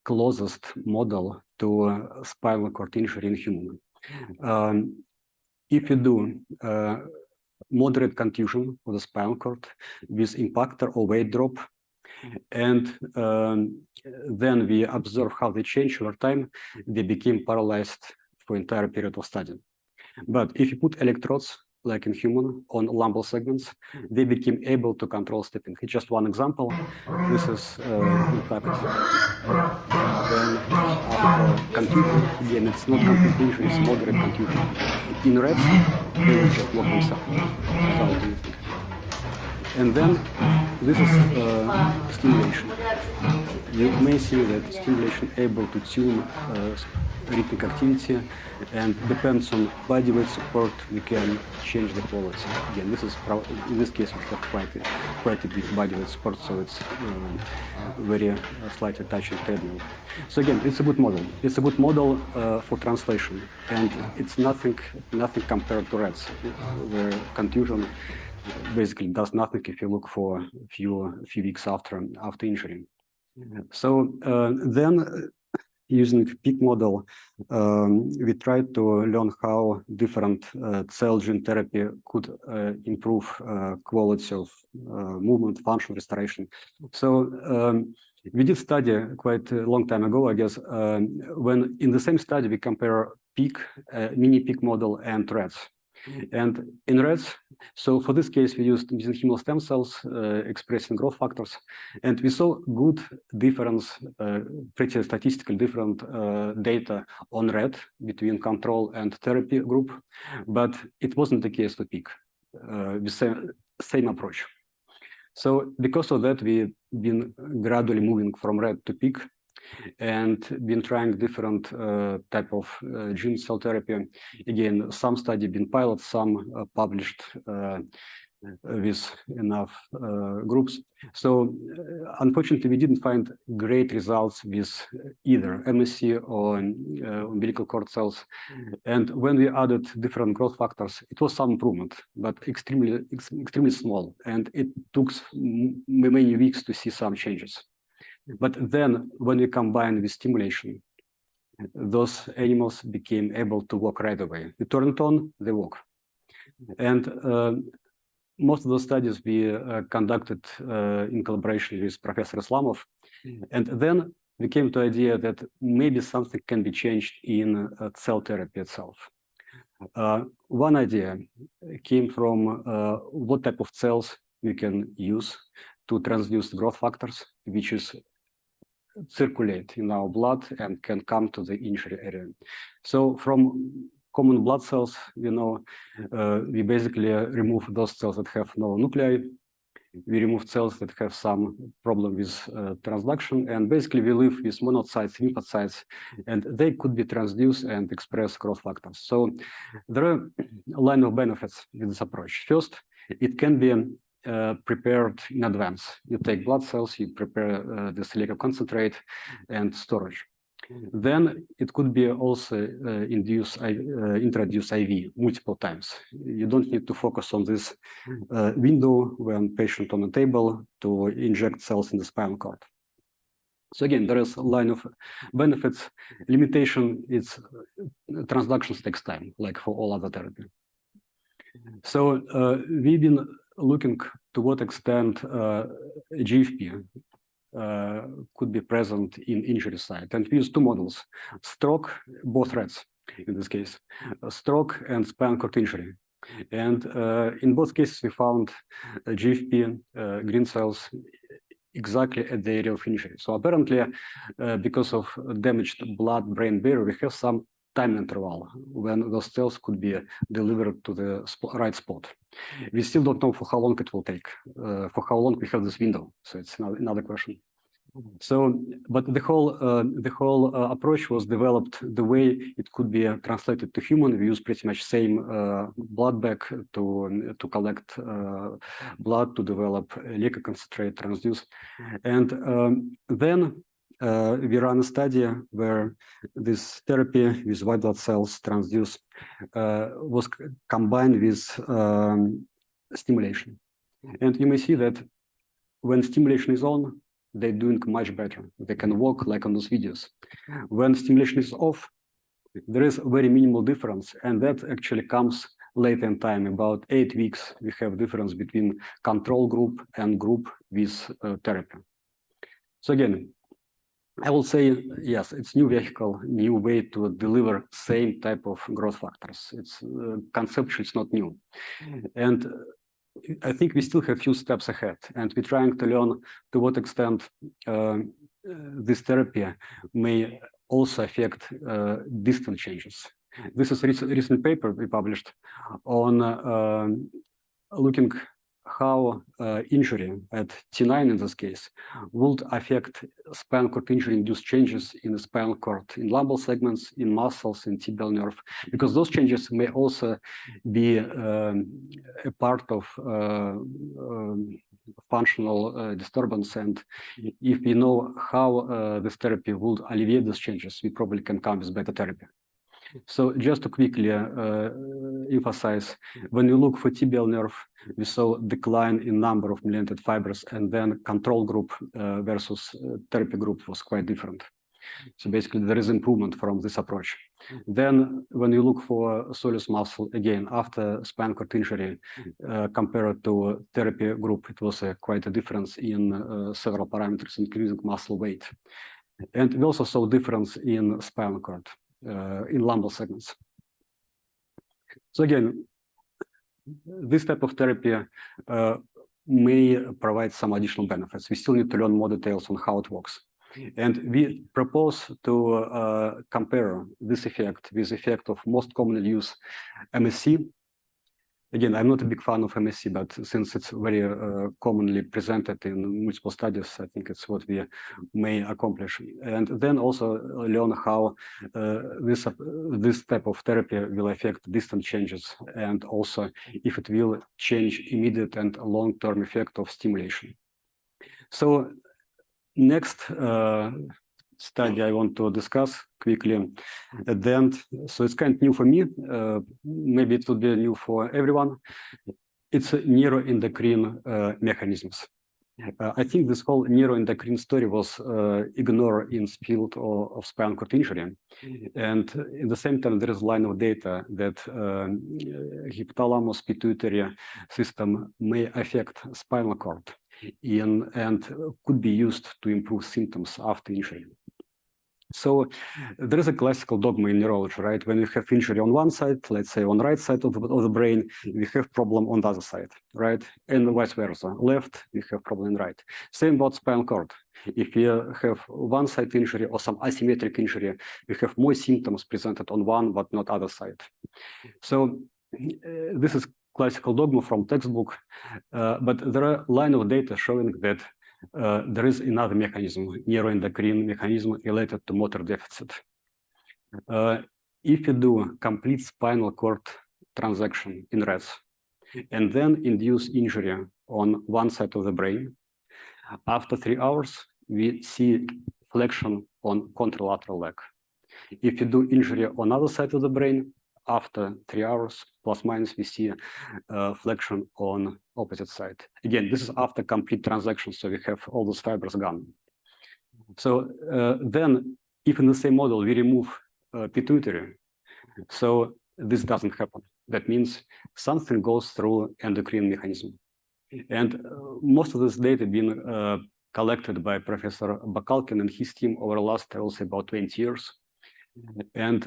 closest model to spinal cord injury in human. If you do moderate contusion of the spinal cord with impactor or weight drop, and then we observe how they change over time, they became paralyzed for entire period of study. But if you put electrodes, like in human, on lumbal segments, they became able to control stepping. It's just one example. This is impact. Then after contusion, again, it's not complete injury, it's moderate contusion. In rats, they will just block themselves without anything. And then this is stimulation. You may see that stimulation able to tune rhythmic activity, and depends on body weight support, we can change the quality. Again, this is in this case we have quite a big body weight support, so it's very slightly touching treadmill. So again, it's a good model. It's a good model for translation, and it's nothing compared to rats, where contusion basically does nothing if you look for a few weeks after injury. So then, using pig model, we tried to learn how different cell gene therapy could improve quality of movement, function, restoration. So we did study quite a long time ago, I guess, when in the same study we compare pig, mini pig model, and rats. And in rats, so for this case, we used mesenchymal stem cells expressing growth factors, and we saw good difference, pretty statistical different data on rat between control and therapy group, but it wasn't the case for pig with same approach. So because of that, we've been gradually moving from rat to pig, and been trying different type of gene cell therapy. Again, some study been pilot, some published with enough groups. So unfortunately, we didn't find great results with either MSC or umbilical cord cells. And when we added different growth factors, it was some improvement, but extremely small. And it took many weeks to see some changes. But then when we combine with stimulation, those animals became able to walk right away. We turn it on, they walk. And most of those studies we conducted in collaboration with Professor Islamov. And then we came to the idea that maybe something can be changed in cell therapy itself. One idea came from what type of cells we can use to transduce growth factors, which is circulate in our blood and can come to the injury area. So from common blood cells, you know, we basically remove those cells that have no nuclei. We remove cells that have some problem with transduction, and basically we live with monocytes, lymphocytes, and they could be transduced and express growth factors. So there are a line of benefits with this approach. First, it can be prepared in advance. You take blood cells, you prepare the selective concentrate and storage. Then it could be also introduce IV multiple times. You don't need to focus on this window when patient on the table to inject cells in the spinal cord. So again, there is a line of benefits. Limitation is transductions takes time, like for all other therapy. So we've been looking to what extent GFP could be present in injury site. And we use two models, stroke, both rats in this case, stroke and spinal cord injury. And in both cases, we found GFP, green cells, exactly at the area of injury. So apparently, because of damaged blood-brain barrier, we have some time interval when those cells could be delivered to the right spot. We still don't know for how long it will take, for how long we have this window. So it's another question. So, but the whole approach was developed the way it could be translated to human. We use pretty much same blood bag to collect blood, to develop liquor concentrate, transduce, and then we ran a study where this therapy with white blood cells transduced was combined with stimulation. And you may see that when stimulation is on, they're doing much better. They can walk like on those videos. When stimulation is off, there is a very minimal difference. And that actually comes later in time, about 8 weeks, we have difference between control group and group with therapy. So again, I will say, yes, it's new vehicle, new way to deliver same type of growth factors. It's conceptually, it's not new. And I think we still have a few steps ahead, and we're trying to learn to what extent this therapy may also affect distant changes. This is a recent paper we published on looking how injury at T9 in this case would affect spinal cord injury-induced changes in the spinal cord, in lumbar segments, in muscles, in tibial nerve, because those changes may also be a part of functional disturbance. And if we know how this therapy would alleviate those changes, we probably can come with better therapy. So just to quickly emphasize, when you look for tibial nerve, we saw decline in number of myelinated fibers, and then control group versus therapy group was quite different. So basically, there is improvement from this approach. Then when you look for soleus muscle, again, after spinal cord injury, compared to therapy group, it was quite a difference in several parameters, including muscle weight. And we also saw difference in spinal cord. in lumbar segments. So again, this type of therapy may provide some additional benefits. We still need to learn more details on how it works. And we propose to compare this effect with the effect of most commonly used MSC. Again, I'm not a big fan of MSC, but since it's very commonly presented in multiple studies, I think it's what we may accomplish. And then also learn how this type of therapy will affect distant changes, and also if it will change immediate and long-term effect of stimulation. So next study I want to discuss quickly at the end. So it's kind of new for me. Maybe it will be new for everyone. It's neuroendocrine mechanisms. I think this whole neuroendocrine story was ignored in the field of spinal cord injury. And at the same time, there is a line of data that hypothalamus pituitary system may affect spinal cord and could be used to improve symptoms after injury. So there is a classical dogma in neurology, right? When we have injury on one side, let's say on the right side of the brain, we have problem on the other side, right? And vice versa. Left, we have problem in right. Same about spinal cord. If we have one side injury or some asymmetric injury, we have more symptoms presented on one, but not other side. So this is classical dogma from textbook, but there are a line of data showing that there is another mechanism, neuroendocrine mechanism related to motor deficit. If you do complete spinal cord transaction in rats and then induce injury on one side of the brain, after 3 hours, we see flexion on contralateral leg. If you do injury on other side of the brain, after 3 hours, plus minus, we see flexion on opposite side. Again, this is after complete transaction, so we have all those fibers gone. So then, if in the same model we remove pituitary, so this doesn't happen. That means something goes through endocrine mechanism. And most of this data been collected by Professor Bakalkin and his team over the last, I will say, about 20 years. And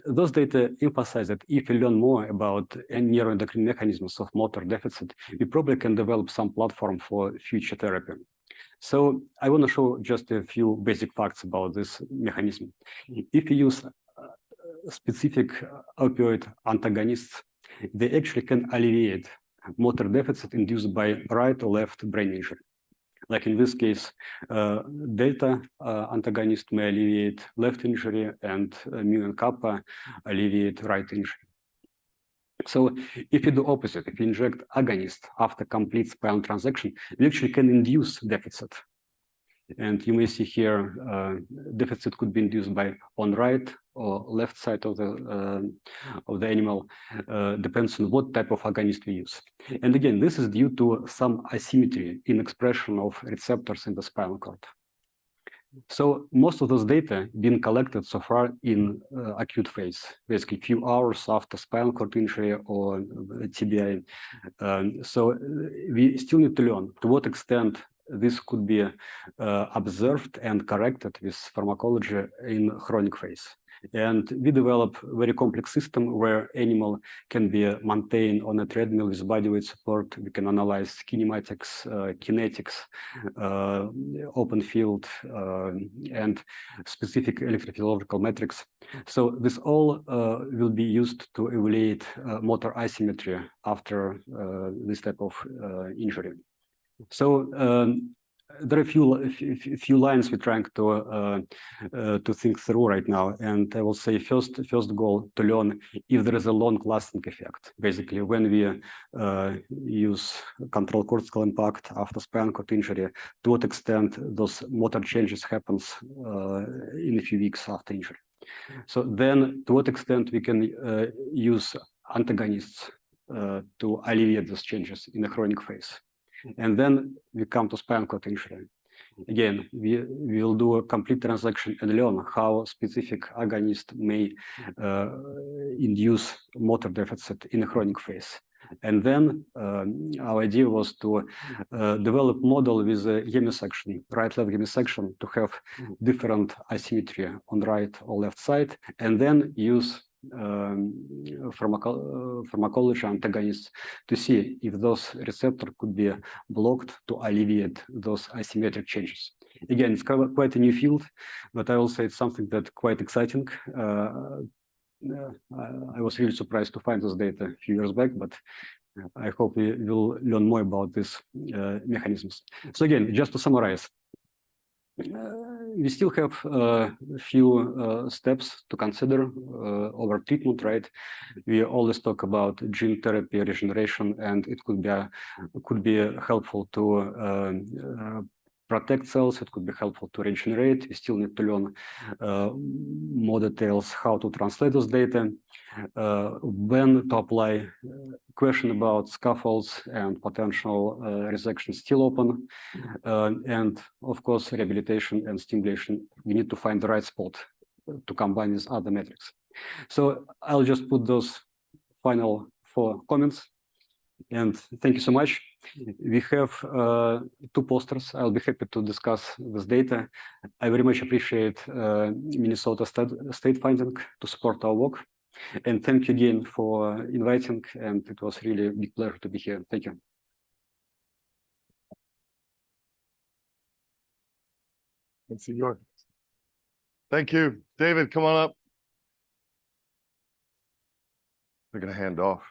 those data emphasize that if you learn more about neuroendocrine mechanisms of motor deficit, we probably can develop some platform for future therapy. So I want to show just a few basic facts about this mechanism. If you use specific opioid antagonists, they actually can alleviate motor deficit induced by right or left brain injury. Like in this case, delta antagonist may alleviate left injury, and mu and kappa alleviate right injury. So if you do opposite, if you inject agonist after complete spinal transaction, we actually can induce deficit. And you may see here, deficit could be induced by on right or left side of the animal, depends on what type of agonist we use. And again, this is due to some asymmetry in expression of receptors in the spinal cord. So most of those data been collected so far in acute phase, basically a few hours after spinal cord injury or TBI. So we still need to learn to what extent this could be observed and corrected with pharmacology in chronic phase. And we develop a very complex system where animal can be maintained on a treadmill with body weight support. We can analyze kinematics, kinetics, open field, and specific electrophysiological metrics. So this all will be used to evaluate motor asymmetry after this type of injury. So there are a few lines we're trying to think through right now, and I will say first goal to learn if there is a long-lasting effect. Basically, when we use control cortical impact after spinal cord injury, to what extent those motor changes happens in a few weeks after injury. So then, to what extent we can use antagonists to alleviate those changes in the chronic phase. And then we come to spinal cord injury. Again, we will do a complete transaction and learn how specific agonist may induce motor deficit in a chronic phase. And then our idea was to develop model with a hemisection, right-left hemisection, to have different asymmetry on right or left side, and then use pharmacology antagonists to see if those receptors could be blocked to alleviate those asymmetric changes. Again, it's quite a new field, but I will say it's something that quite exciting. I was really surprised to find this data a few years back, but I hope we will learn more about these mechanisms. So again, just to summarize, we still have a few steps to consider over treatment, right? We always talk about gene therapy, regeneration, and it could be helpful to protect cells. It could be helpful to regenerate. We still need to learn more details how to translate those data, when to apply. Question about scaffolds and potential resection still open, and of course rehabilitation and stimulation. We need to find the right spot to combine with other metrics. So I'll just put those final 4 comments. And thank you so much. We have 2 posters. I'll be happy to discuss this data. I very much appreciate Minnesota State funding to support our work. And thank you again for inviting. And it was really a big pleasure to be here. Thank you. Thanks, Igor. Thank you. David, come on up. We're going to hand off.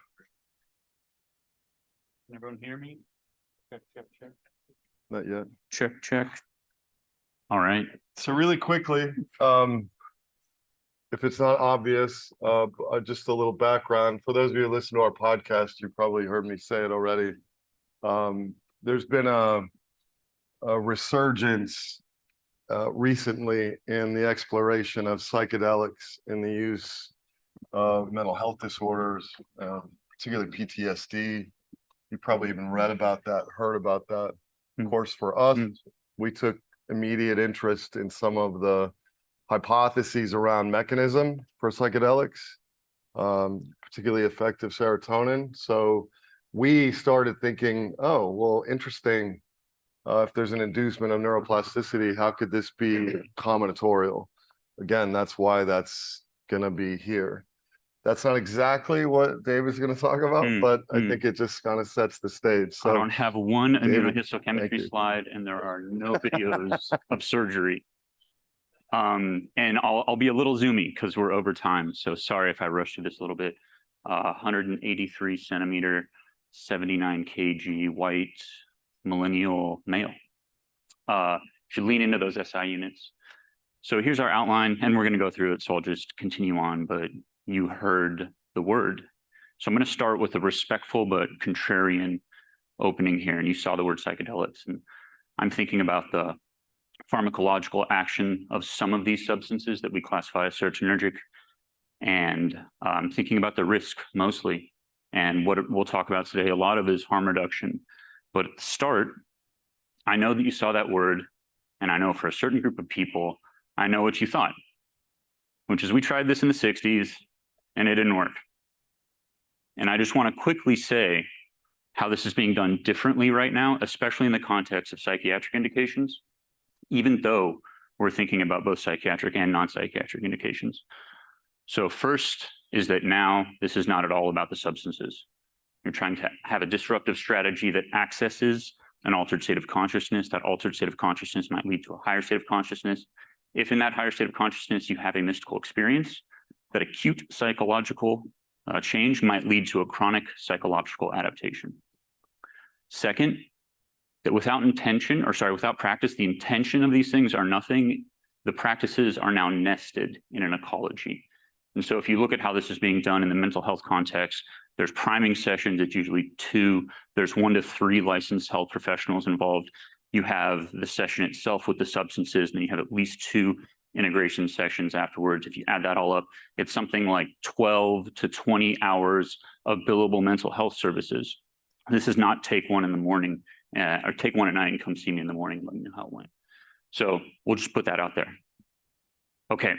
Can everyone hear me? Check, check, check. Not yet. Check, check. All right. So really quickly, if it's not obvious, just a little background. For those of you who listen to our podcast, you probably heard me say it already. There's been a resurgence recently in the exploration of psychedelics in the use of mental health disorders, particularly PTSD. You probably even read about that, heard about that. Of course, for us, we took immediate interest in some of the hypotheses around mechanism for psychedelics, particularly effective serotonin. So we started thinking, oh, well, interesting. If there's an inducement of neuroplasticity, how could this be combinatorial? Again, that's why that's going to be here. That's not exactly what David's going to talk about, but I think it just kind of sets the stage. So I don't have one David, immunohistochemistry slide, and there are no videos of surgery. And I'll be a little zoomy because we're over time. So sorry if I rushed through this a little bit. 183 centimeter, 79 kg, white, millennial male. Should lean into those SI units. So here's our outline, and we're going to go through it. So I'll just continue on, but you heard the word. So I'm going to start with a respectful but contrarian opening here. And you saw the word psychedelics. And I'm thinking about the pharmacological action of some of these substances that we classify as serotonergic. And I'm thinking about the risk mostly. And what we'll talk about today, a lot of is harm reduction. But at the start, I know that you saw that word, and I know for a certain group of people, I know what you thought, which is we tried this in the 60s, and it didn't work. And I just want to quickly say how this is being done differently right now, especially in the context of psychiatric indications, even though we're thinking about both psychiatric and non-psychiatric indications. So first is that now this is not at all about the substances. You're trying to have a disruptive strategy that accesses an altered state of consciousness. That altered state of consciousness might lead to a higher state of consciousness. If in that higher state of consciousness you have a mystical experience, that acute psychological change might lead to a chronic psychological adaptation. Second, that without practice, the intention of these things are nothing. The practices are now nested in an ecology. And so if you look at how this is being done in the mental health context, there's priming sessions, it's usually 2. There's 1 to 3 licensed health professionals involved. You have the session itself with the substances, and then you have at least 2 integration sessions afterwards. If you add that all up, it's something like 12 to 20 hours of billable mental health services. This is not take one in the morning or take one at night and come see me in the morning, let me know how it went. So we'll just put that out there. Okay.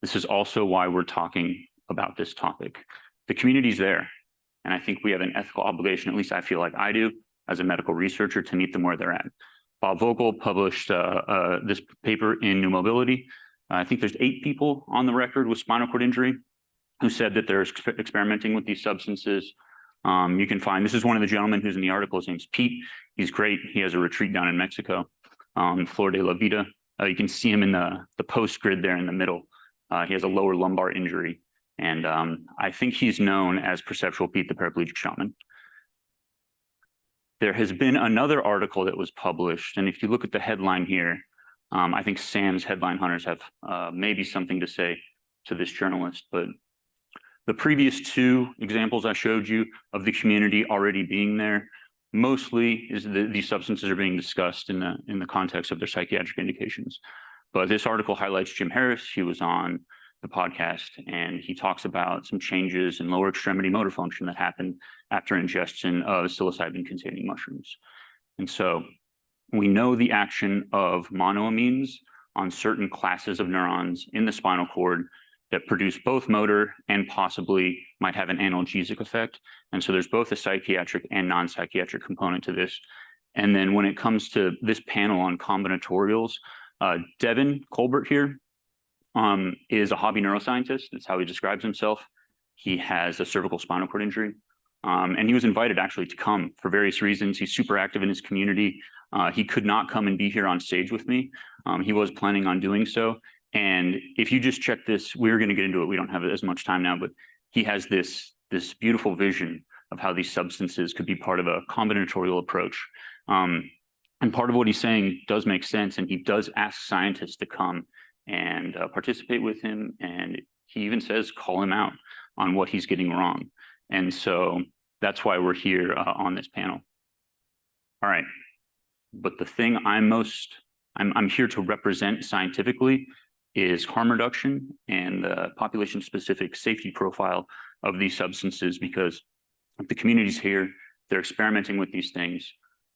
This is also why we're talking about this topic. The community's there. And I think we have an ethical obligation, at least I feel like I do, as a medical researcher, to meet them where they're at. Bob Vogel published this paper in New Mobility. I think there's 8 people on the record with spinal cord injury who said that they're experimenting with these substances. You can find, this is one of the gentlemen who's in the article. His name's Pete. He's great. He has a retreat down in Mexico, Flor de la Vida. You can see him in the post grid there in the middle. He has a lower lumbar injury. And I think he's known as Perceptual Pete, the paraplegic shaman. There has been another article that was published. And if you look at the headline here, I think Sam's headline hunters have maybe something to say to this journalist. But the previous 2 examples I showed you of the community already being there, mostly is these substances are being discussed in the context of their psychiatric indications. But this article highlights Jim Harris. He was on the podcast, and he talks about some changes in lower extremity motor function that happen after ingestion of psilocybin-containing mushrooms. And so we know the action of monoamines on certain classes of neurons in the spinal cord that produce both motor and possibly might have an analgesic effect. And so there's both a psychiatric and non-psychiatric component to this. And then when it comes to this panel on combinatorials, Devin Colbert here is a hobby neuroscientist. That's how he describes himself. He has a cervical spinal cord injury. And he was invited actually to come for various reasons. He's super active in his community. He could not come and be here on stage with me. He was planning on doing so. And if you just check this, we're going to get into it. We don't have as much time now, but he has this beautiful vision of how these substances could be part of a combinatorial approach. And part of what he's saying does make sense. And he does ask scientists to come and participate with him. And he even says, call him out on what he's getting wrong. And so that's why we're here on this panel. All right. But the thing I'm here to represent scientifically is harm reduction and the population-specific safety profile of these substances, because if the community's here, they're experimenting with these things.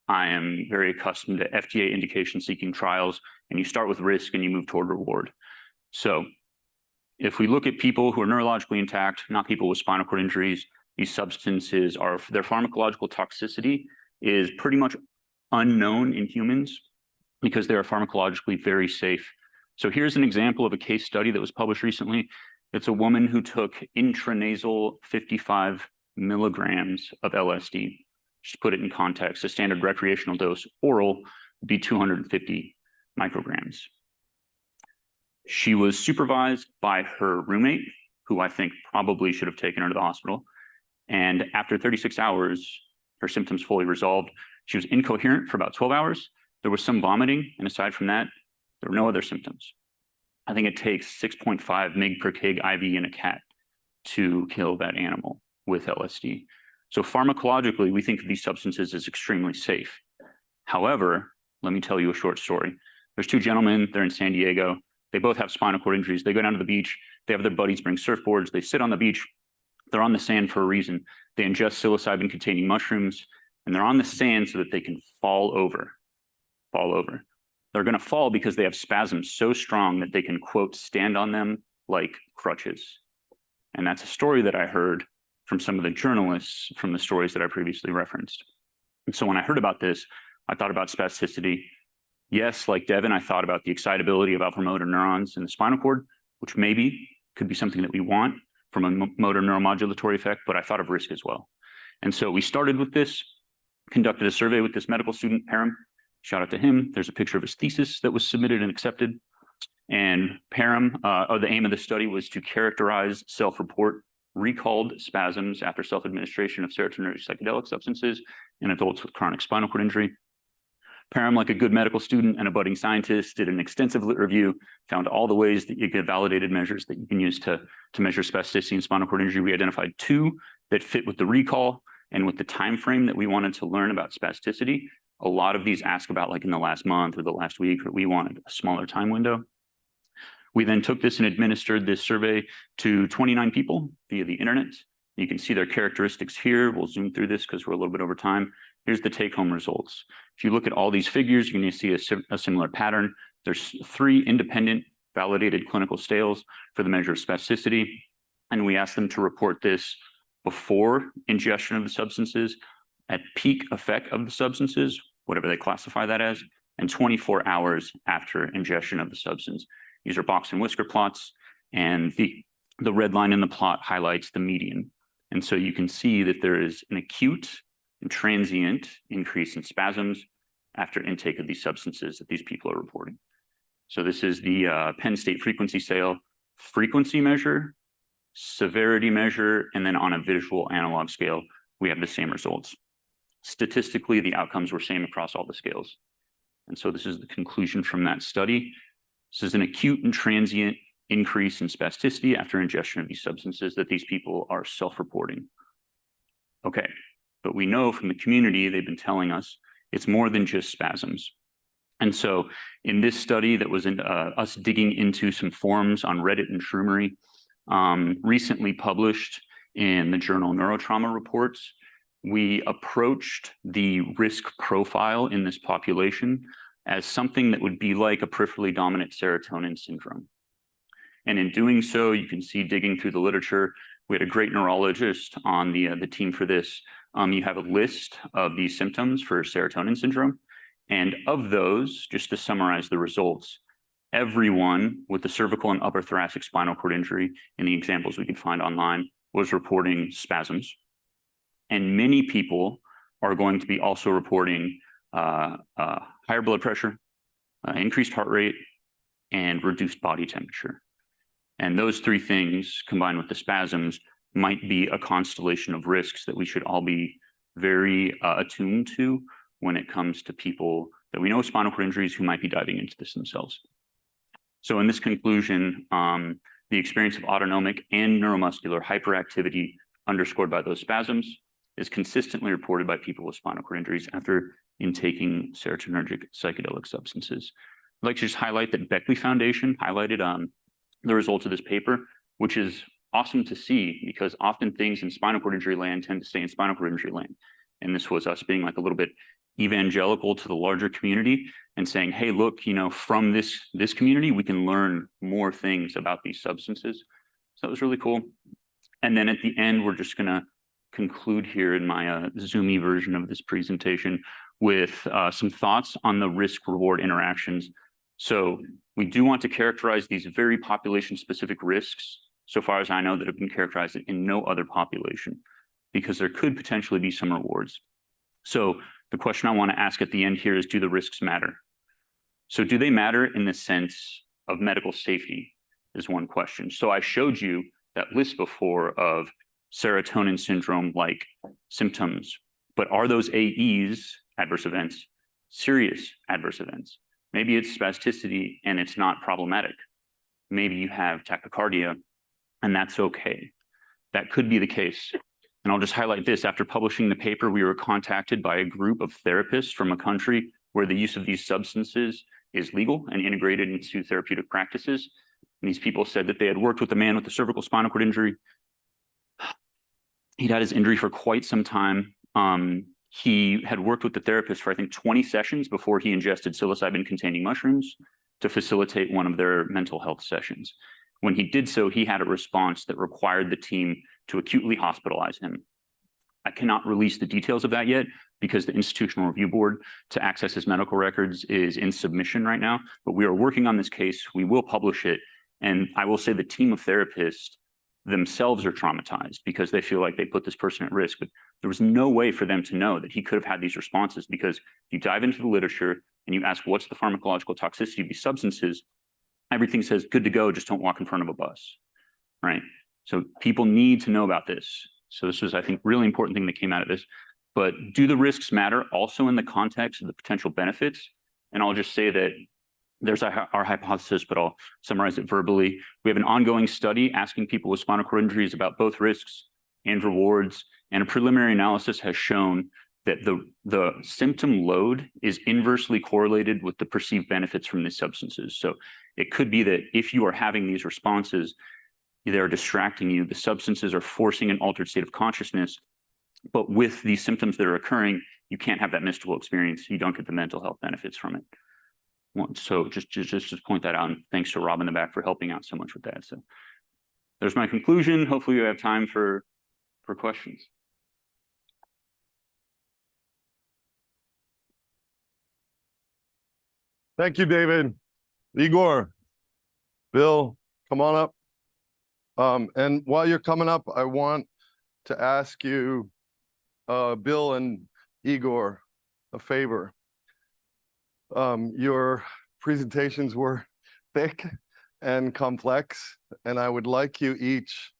I am very accustomed to FDA indication-seeking trials, and you start with risk and you move toward reward. So if we look at people who are neurologically intact, not people with spinal cord injuries, these substances their pharmacological toxicity is pretty much unknown in humans because they are pharmacologically very safe. So here's an example of a case study that was published recently. It's a woman who took intranasal 55 milligrams of LSD. Just to put it in context, a standard recreational dose oral would be 250 micrograms. She was supervised by her roommate, who I think probably should have taken her to the hospital. And after 36 hours, her symptoms fully resolved. She was incoherent for about 12 hours. There was some vomiting, and aside from that, there were no other symptoms. I think it takes 6.5 mg per kg IV in a cat to kill that animal with LSD. So pharmacologically, we think of these substances as extremely safe. However, let me tell you a short story. There's 2 gentlemen, they're in San Diego. They both have spinal cord injuries. They go down to the beach. They have their buddies bring surfboards. They sit on the beach. They're on the sand for a reason. They ingest psilocybin-containing mushrooms, and they're on the sand so that they can fall over. They're going to fall because they have spasms so strong that they can, quote, stand on them like crutches. And that's a story that I heard from some of the journalists from the stories that I previously referenced. And so when I heard about this, I thought about spasticity. Yes, like Devin, I thought about the excitability of alpha motor neurons in the spinal cord, which maybe could be something that we want from a motor neuromodulatory effect, but I thought of risk as well. And so we started with this, conducted a survey with this medical student, Param. Shout out to him. There's a picture of his thesis that was submitted and accepted. And Param, the aim of the study was to characterize self-report recalled spasms after self-administration of serotonergic psychedelic substances in adults with chronic spinal cord injury. Param, like a good medical student and a budding scientist, did an extensive review, found all the ways that you get validated measures that you can use to measure spasticity in spinal cord injury. We identified 2 that fit with the recall and with the time frame that we wanted to learn about spasticity. A lot of these ask about like in the last month or the last week, or we wanted a smaller time window. We then took this and administered this survey to 29 people via the internet. You can see their characteristics here. We'll zoom through this because we're a little bit over time. Here's the take-home results. If you look at all these figures, you're going to see a similar pattern. There's 3 independent validated clinical scales for the measure of spasticity. And we asked them to report this before ingestion of the substances, at peak effect of the substances, whatever they classify that as, and 24 hours after ingestion of the substance. These are box and whisker plots, and the red line in the plot highlights the median. And so you can see that there is an acute and transient increase in spasms after intake of these substances that these people are reporting. So this is the Penn State frequency scale, frequency measure, severity measure, and then on a visual analog scale, we have the same results. Statistically, the outcomes were same across all the scales. And so this is the conclusion from that study. This is an acute and transient increase in spasticity after ingestion of these substances that these people are self-reporting. Okay, but we know from the community, they've been telling us, it's more than just spasms. And so in this study that was in, us digging into some forums on Reddit and Shroomery, recently published in the journal Neurotrauma Reports, we approached the risk profile in this population as something that would be like a peripherally dominant serotonin syndrome. And in doing so, you can see digging through the literature, we had a great neurologist on the team for this. You have a list of these symptoms for serotonin syndrome. And of those, just to summarize the results, everyone with the cervical and upper thoracic spinal cord injury in the examples we could find online was reporting spasms. And many people are going to be also reporting higher blood pressure, increased heart rate, and reduced body temperature. And those three things combined with the spasms might be a constellation of risks that we should all be very attuned to when it comes to people that we know with spinal cord injuries who might be diving into this themselves. So in this conclusion, the experience of autonomic and neuromuscular hyperactivity underscored by those spasms is consistently reported by people with spinal cord injuries after intaking serotonergic psychedelic substances. I'd like to just highlight that Beckley Foundation highlighted the results of this paper, which is awesome to see because often things in spinal cord injury land tend to stay in spinal cord injury land. And this was us being like a little bit evangelical to the larger community and saying, hey, look, you know, from this community, we can learn more things about these substances. So that was really cool. And then at the end, we're just gonna conclude here in my Zoomy version of this presentation with some thoughts on the risk-reward interactions. So we do want to characterize these very population-specific risks, so far as I know, that have been characterized in no other population, because there could potentially be some rewards. So the question I want to ask at the end here is, do the risks matter? So do they matter in the sense of medical safety is one question. So I showed you that list before of serotonin syndrome-like symptoms, but are those AEs, adverse events, serious adverse events? Maybe it's spasticity and it's not problematic. Maybe you have tachycardia and that's okay. That could be the case. And I'll just highlight this. After publishing the paper, we were contacted by a group of therapists from a country where the use of these substances is legal and integrated into therapeutic practices. And these people said that they had worked with a man with a cervical spinal cord injury. He'd had his injury for quite some time. He had worked with the therapist for, I think, 20 sessions before he ingested psilocybin-containing mushrooms to facilitate one of their mental health sessions. When he did so, he had a response that required the team to acutely hospitalize him. I cannot release the details of that yet because the Institutional Review Board to access his medical records is in submission right now, but we are working on this case. We will publish it. And I will say the team of therapists themselves are traumatized because they feel like they put this person at risk, but there was no way for them to know that he could have had these responses, because if you dive into the literature and you ask what's the pharmacological toxicity of these substances, everything says good to go, just don't walk in front of a bus, right? So people need to know about this. So this was, I think, really important thing that came out of this. But do the risks matter also in the context of the potential benefits? And I'll just say that there's our hypothesis, but I'll summarize it verbally. We have an ongoing study asking people with spinal cord injuries about both risks and rewards, and a preliminary analysis has shown that the symptom load is inversely correlated with the perceived benefits from these substances. So it could be that if you are having these responses, they're distracting you, the substances are forcing an altered state of consciousness, but with these symptoms that are occurring, you can't have that mystical experience. You don't get the mental health benefits from it. So just point that out, and thanks to Rob in the back for helping out so much with that. So there's my conclusion. Hopefully you have time for for questions. Thank you, David. Igor, Bill, come on up. And while you're coming up, I want to ask you, Bill and Igor, a favor. Your presentations were thick and complex, and I would like you each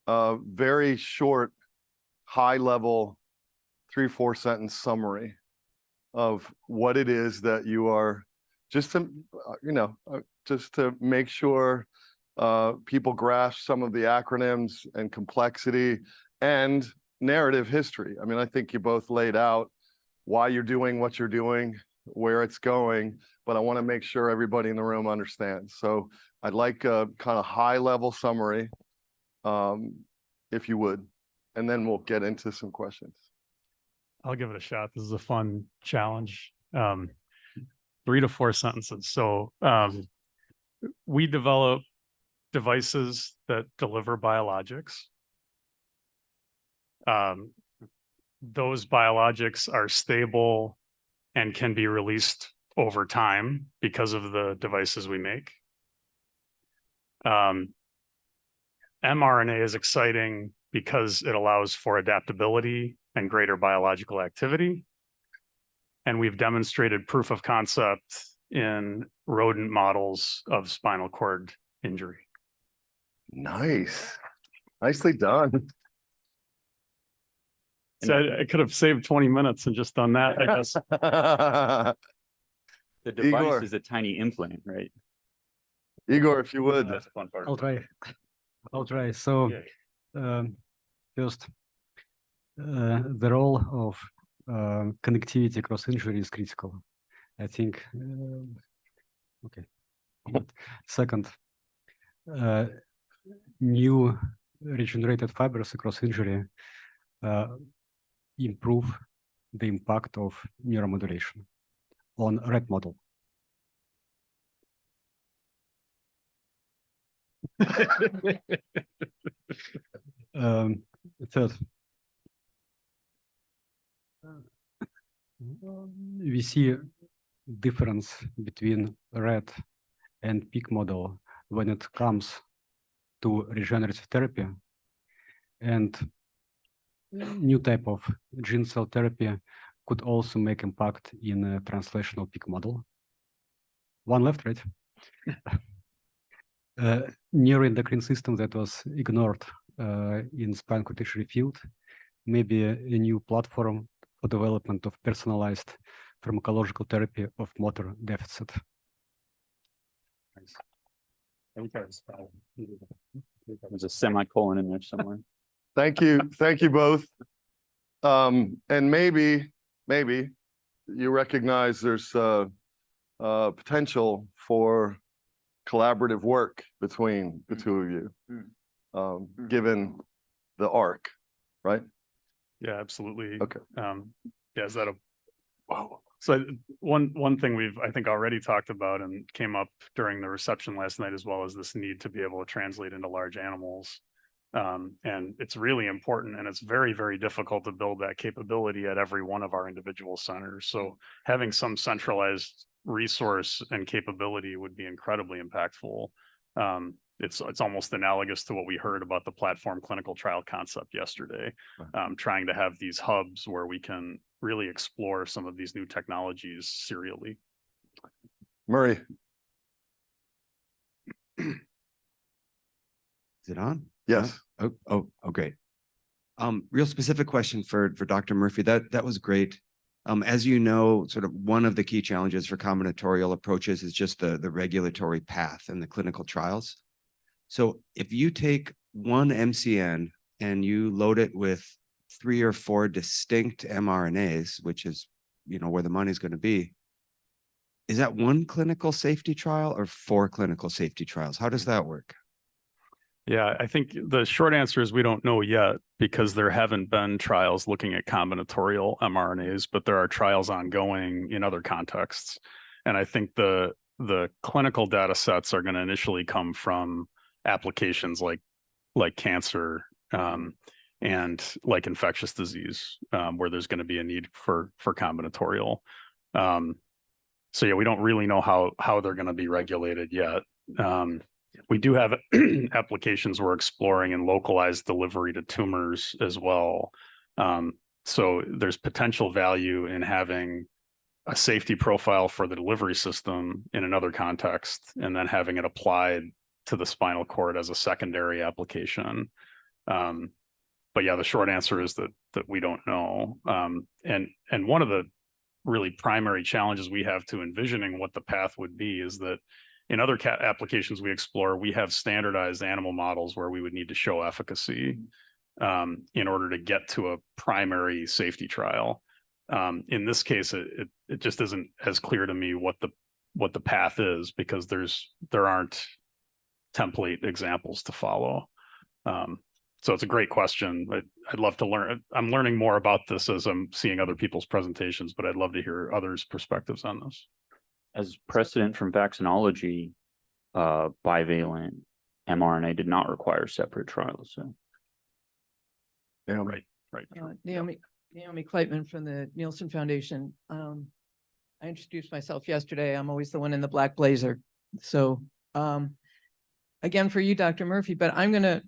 very short, high-level, 3-4 sentence summary of what it is that you are, just to, just to make sure people grasp some of the acronyms and complexity and narrative history. I mean, I think you both laid out why you're doing what you're doing, where it's going, but I want to make sure everybody in the room understands. So I'd like a kind of high-level summary, if you would, and then we'll get into some questions. I'll give it a shot. This is a fun challenge. 3 to 4 sentences. So we develop devices that deliver biologics. Those biologics are stable and can be released over time because of the devices we make. mRNA is exciting because it allows for adaptability and greater biological activity. And we've demonstrated proof of concept in rodent models of spinal cord injury. Nice. Nicely done. So I could have saved 20 minutes and just done that, I guess. The device Igor. is a tiny implant, right? Igor, if you would. That's the fun part. I'll try. So, first, the role of connectivity across injury is critical. I think. Okay. Second, new regenerated fibers across injury improve the impact of neuromodulation on rat model. Third, we see difference between rat and pig model when it comes to regenerative therapy, and new type of gene cell therapy could also make impact in a translational pig model. One left, right? Neuroendocrine system that was ignored in spinal cord injury field, maybe a new platform for development of personalized pharmacological therapy of motor deficit. There's a semicolon in there somewhere. Thank you both. And maybe you recognize there's potential for collaborative work between the two of you, given the arc, right? Yeah, absolutely. Okay. Yeah, is that a wow? So one thing we've, I think, already talked about and came up during the reception last night as well, is this need to be able to translate into large animals. And it's really important, and it's very, very difficult to build that capability at every one of our individual centers. So having some centralized resource and capability would be incredibly impactful. It's almost analogous to what we heard about the platform clinical trial concept yesterday, trying to have these hubs where we can really explore some of these new technologies serially. Murray. Is it on? Yes. Oh, great. Real specific question for Dr. Murphy. That was great. As you know, sort of one of the key challenges for combinatorial approaches is just the regulatory path and the clinical trials. So if you take one MCN and you load it with 3 or 4 distinct mRNAs, which is, where the money's going to be, is that 1 clinical safety trial or 4 clinical safety trials? How does that work? Yeah, I think the short answer is we don't know yet, because there haven't been trials looking at combinatorial mRNAs, but there are trials ongoing in other contexts. And I think the clinical data sets are going to initially come from applications like cancer. and like infectious disease, where there's going to be a need for combinatorial. So yeah, we don't really know how they're going to be regulated yet. We do have applications we're exploring in localized delivery to tumors as well. So there's potential value in having a safety profile for the delivery system in another context, and then having it applied to the spinal cord as a secondary application. But yeah, the short answer is that we don't know. And one of the really primary challenges we have to envisioning what the path would be is that in other applications we explore, we have standardized animal models where we would need to show efficacy in order to get to a primary safety trial. In this case, it just isn't as clear to me what the path is, because there aren't template examples to follow. So it's a great question. I'd love to learn. I'm learning more about this as I'm seeing other people's presentations, but I'd love to hear others' perspectives on this. As precedent from vaccinology, bivalent mRNA did not require separate trials. So Yeah, right. Naomi Kleitman from the Nielsen Foundation. I introduced myself yesterday. I'm always the one in the black blazer. So again, for you, Dr. Murphy, but I'm going to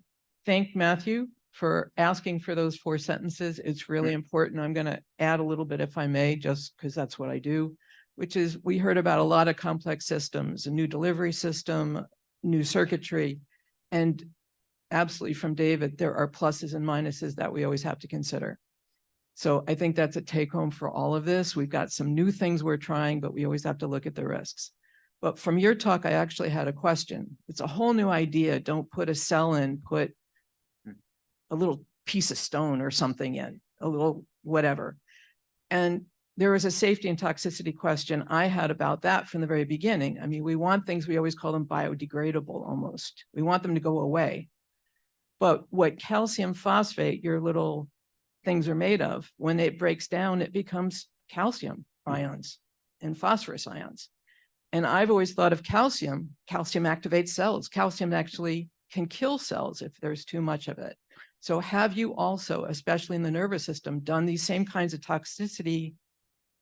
thank Matthew for asking for those 4 sentences. It's really important. I'm going to add a little bit, if I may, just because that's what I do, which is we heard about a lot of complex systems, a new delivery system, new circuitry, and absolutely from David, there are pluses and minuses that we always have to consider. So I think that's a take home for all of this. We've got some new things we're trying, but we always have to look at the risks. But from your talk, I actually had a question. It's a whole new idea. Don't put a cell in, put a little piece of stone or something in, a little whatever. And there was a safety and toxicity question I had about that from the very beginning. I mean, we want things, we always call them biodegradable almost. We want them to go away. But what calcium phosphate, your little things are made of, when it breaks down, it becomes calcium ions and phosphorus ions. And I've always thought of calcium. Calcium activates cells. Calcium actually can kill cells if there's too much of it. So have you also, especially in the nervous system, done these same kinds of toxicity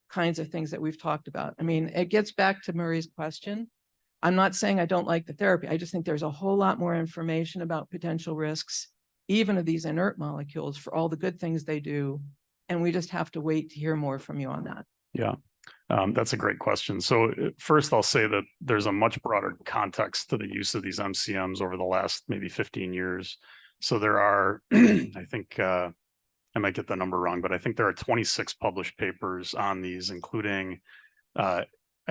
kinds of things that we've talked about? I mean, it gets back to Murray's question. I'm not saying I don't like the therapy. I just think there's a whole lot more information about potential risks, even of these inert molecules, for all the good things they do. And we just have to wait to hear more from you on that. Yeah, that's a great question. So first, I'll say that there's a much broader context to the use of these MCMs over the last maybe 15 years. So there are, I think, I might get the number wrong, but I think there are 26 published papers on these, including, I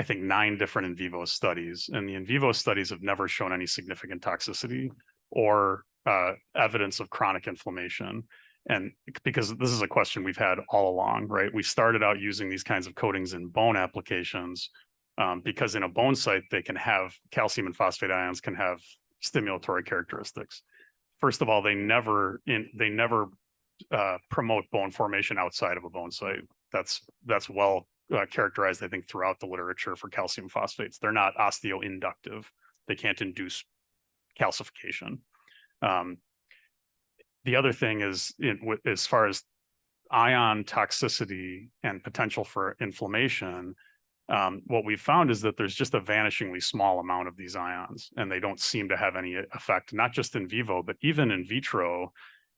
think, 9 different in vivo studies. And the in vivo studies have never shown any significant toxicity or evidence of chronic inflammation. And because this is a question we've had all along, right? We started out using these kinds of coatings in bone applications because in a bone site, they can have calcium and phosphate ions can have stimulatory characteristics. First of all, they never promote bone formation outside of a bone site. That's well characterized, I think, throughout the literature for calcium phosphates. They're not osteoinductive. They can't induce calcification. The other thing is, as far as ion toxicity and potential for inflammation, what we've found is that there's just a vanishingly small amount of these ions, and they don't seem to have any effect, not just in vivo, but even in vitro.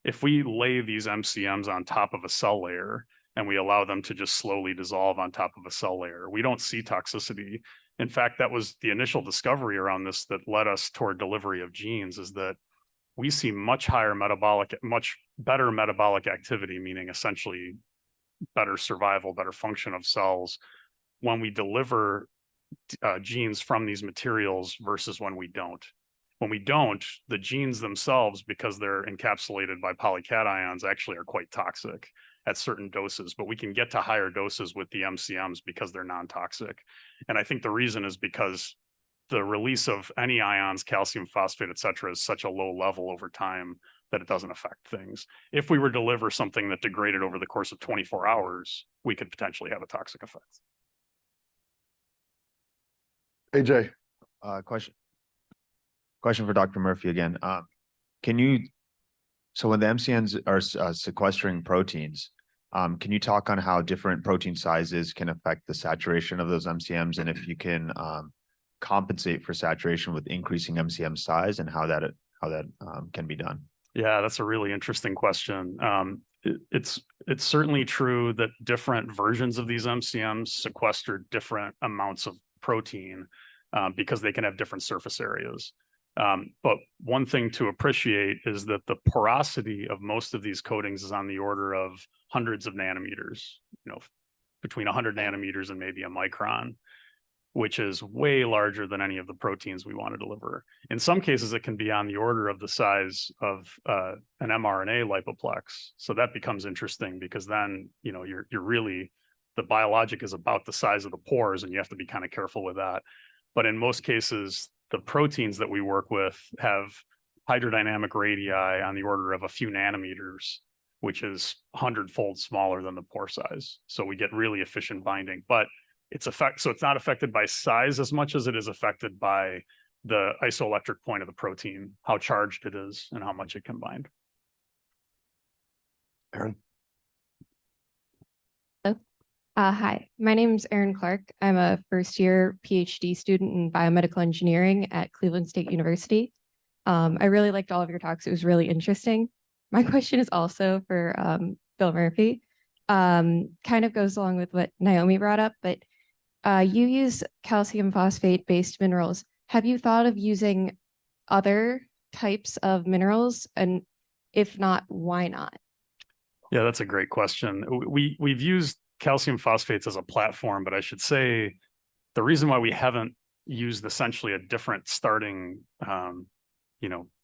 If we lay these MCMs on top of a cell layer and we allow them to just slowly dissolve on top of a cell layer, we don't see toxicity. In fact, that was the initial discovery around this that led us toward delivery of genes, is that we see much better metabolic activity, meaning essentially better survival, better function of cells when we deliver genes from these materials versus when we don't. When we don't, the genes themselves, because they're encapsulated by polycations, actually are quite toxic at certain doses, but we can get to higher doses with the MCMs because they're non-toxic. And I think the reason is because the release of any ions, calcium, phosphate, et cetera, is such a low level over time that it doesn't affect things. If we were to deliver something that degraded over the course of 24 hours, we could potentially have a toxic effect. AJ. Question for Dr. Murphy again. Can you So when the MCMs are sequestering proteins, can you talk on how different protein sizes can affect the saturation of those MCMs, and if you can compensate for saturation with increasing MCM size, and how that can be done? Yeah, that's a really interesting question. It's certainly true that different versions of these MCMs sequester different amounts of protein because they can have different surface areas. But one thing to appreciate is that the porosity of most of these coatings is on the order of hundreds of nanometers, between 100 nanometers and maybe a micron, which is way larger than any of the proteins we want to deliver. In some cases, it can be on the order of the size of an mRNA lipoplex. So that becomes interesting because then, you're really, the biologic is about the size of the pores, and you have to be kind of careful with that. But in most cases, the proteins that we work with have hydrodynamic radii on the order of a few nanometers, which is 100-fold smaller than the pore size. So we get really efficient binding, but so it's not affected by size as much as it is affected by the isoelectric point of the protein, how charged it is and how much it can bind. Aaron? Hi, my name is Erin Clark. I'm a first-year PhD student in biomedical engineering at Cleveland State University. I really liked all of your talks. It was really interesting. My question is also for Bill Murphy. Kind of goes along with what Naomi brought up, but you use calcium phosphate-based minerals. Have you thought of using other types of minerals? And if not, why not? Yeah, that's a great question. We've used calcium phosphates as a platform, but I should say the reason why we haven't used essentially a different starting,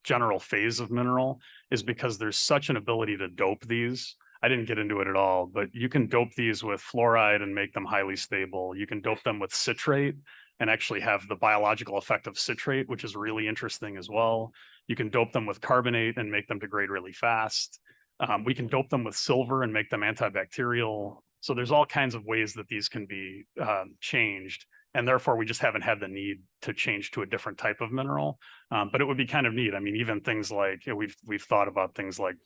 general phase of mineral is because there's such an ability to dope these. I didn't get into it at all, but you can dope these with fluoride and make them highly stable. You can dope them with citrate and actually have the biological effect of citrate, which is really interesting as well. You can dope them with carbonate and make them degrade really fast. We can dope them with silver and make them antibacterial. So there's all kinds of ways that these can be changed. And therefore, we just haven't had the need to change to a different type of mineral. But it would be kind of neat. I mean, even things like, we've thought about things like,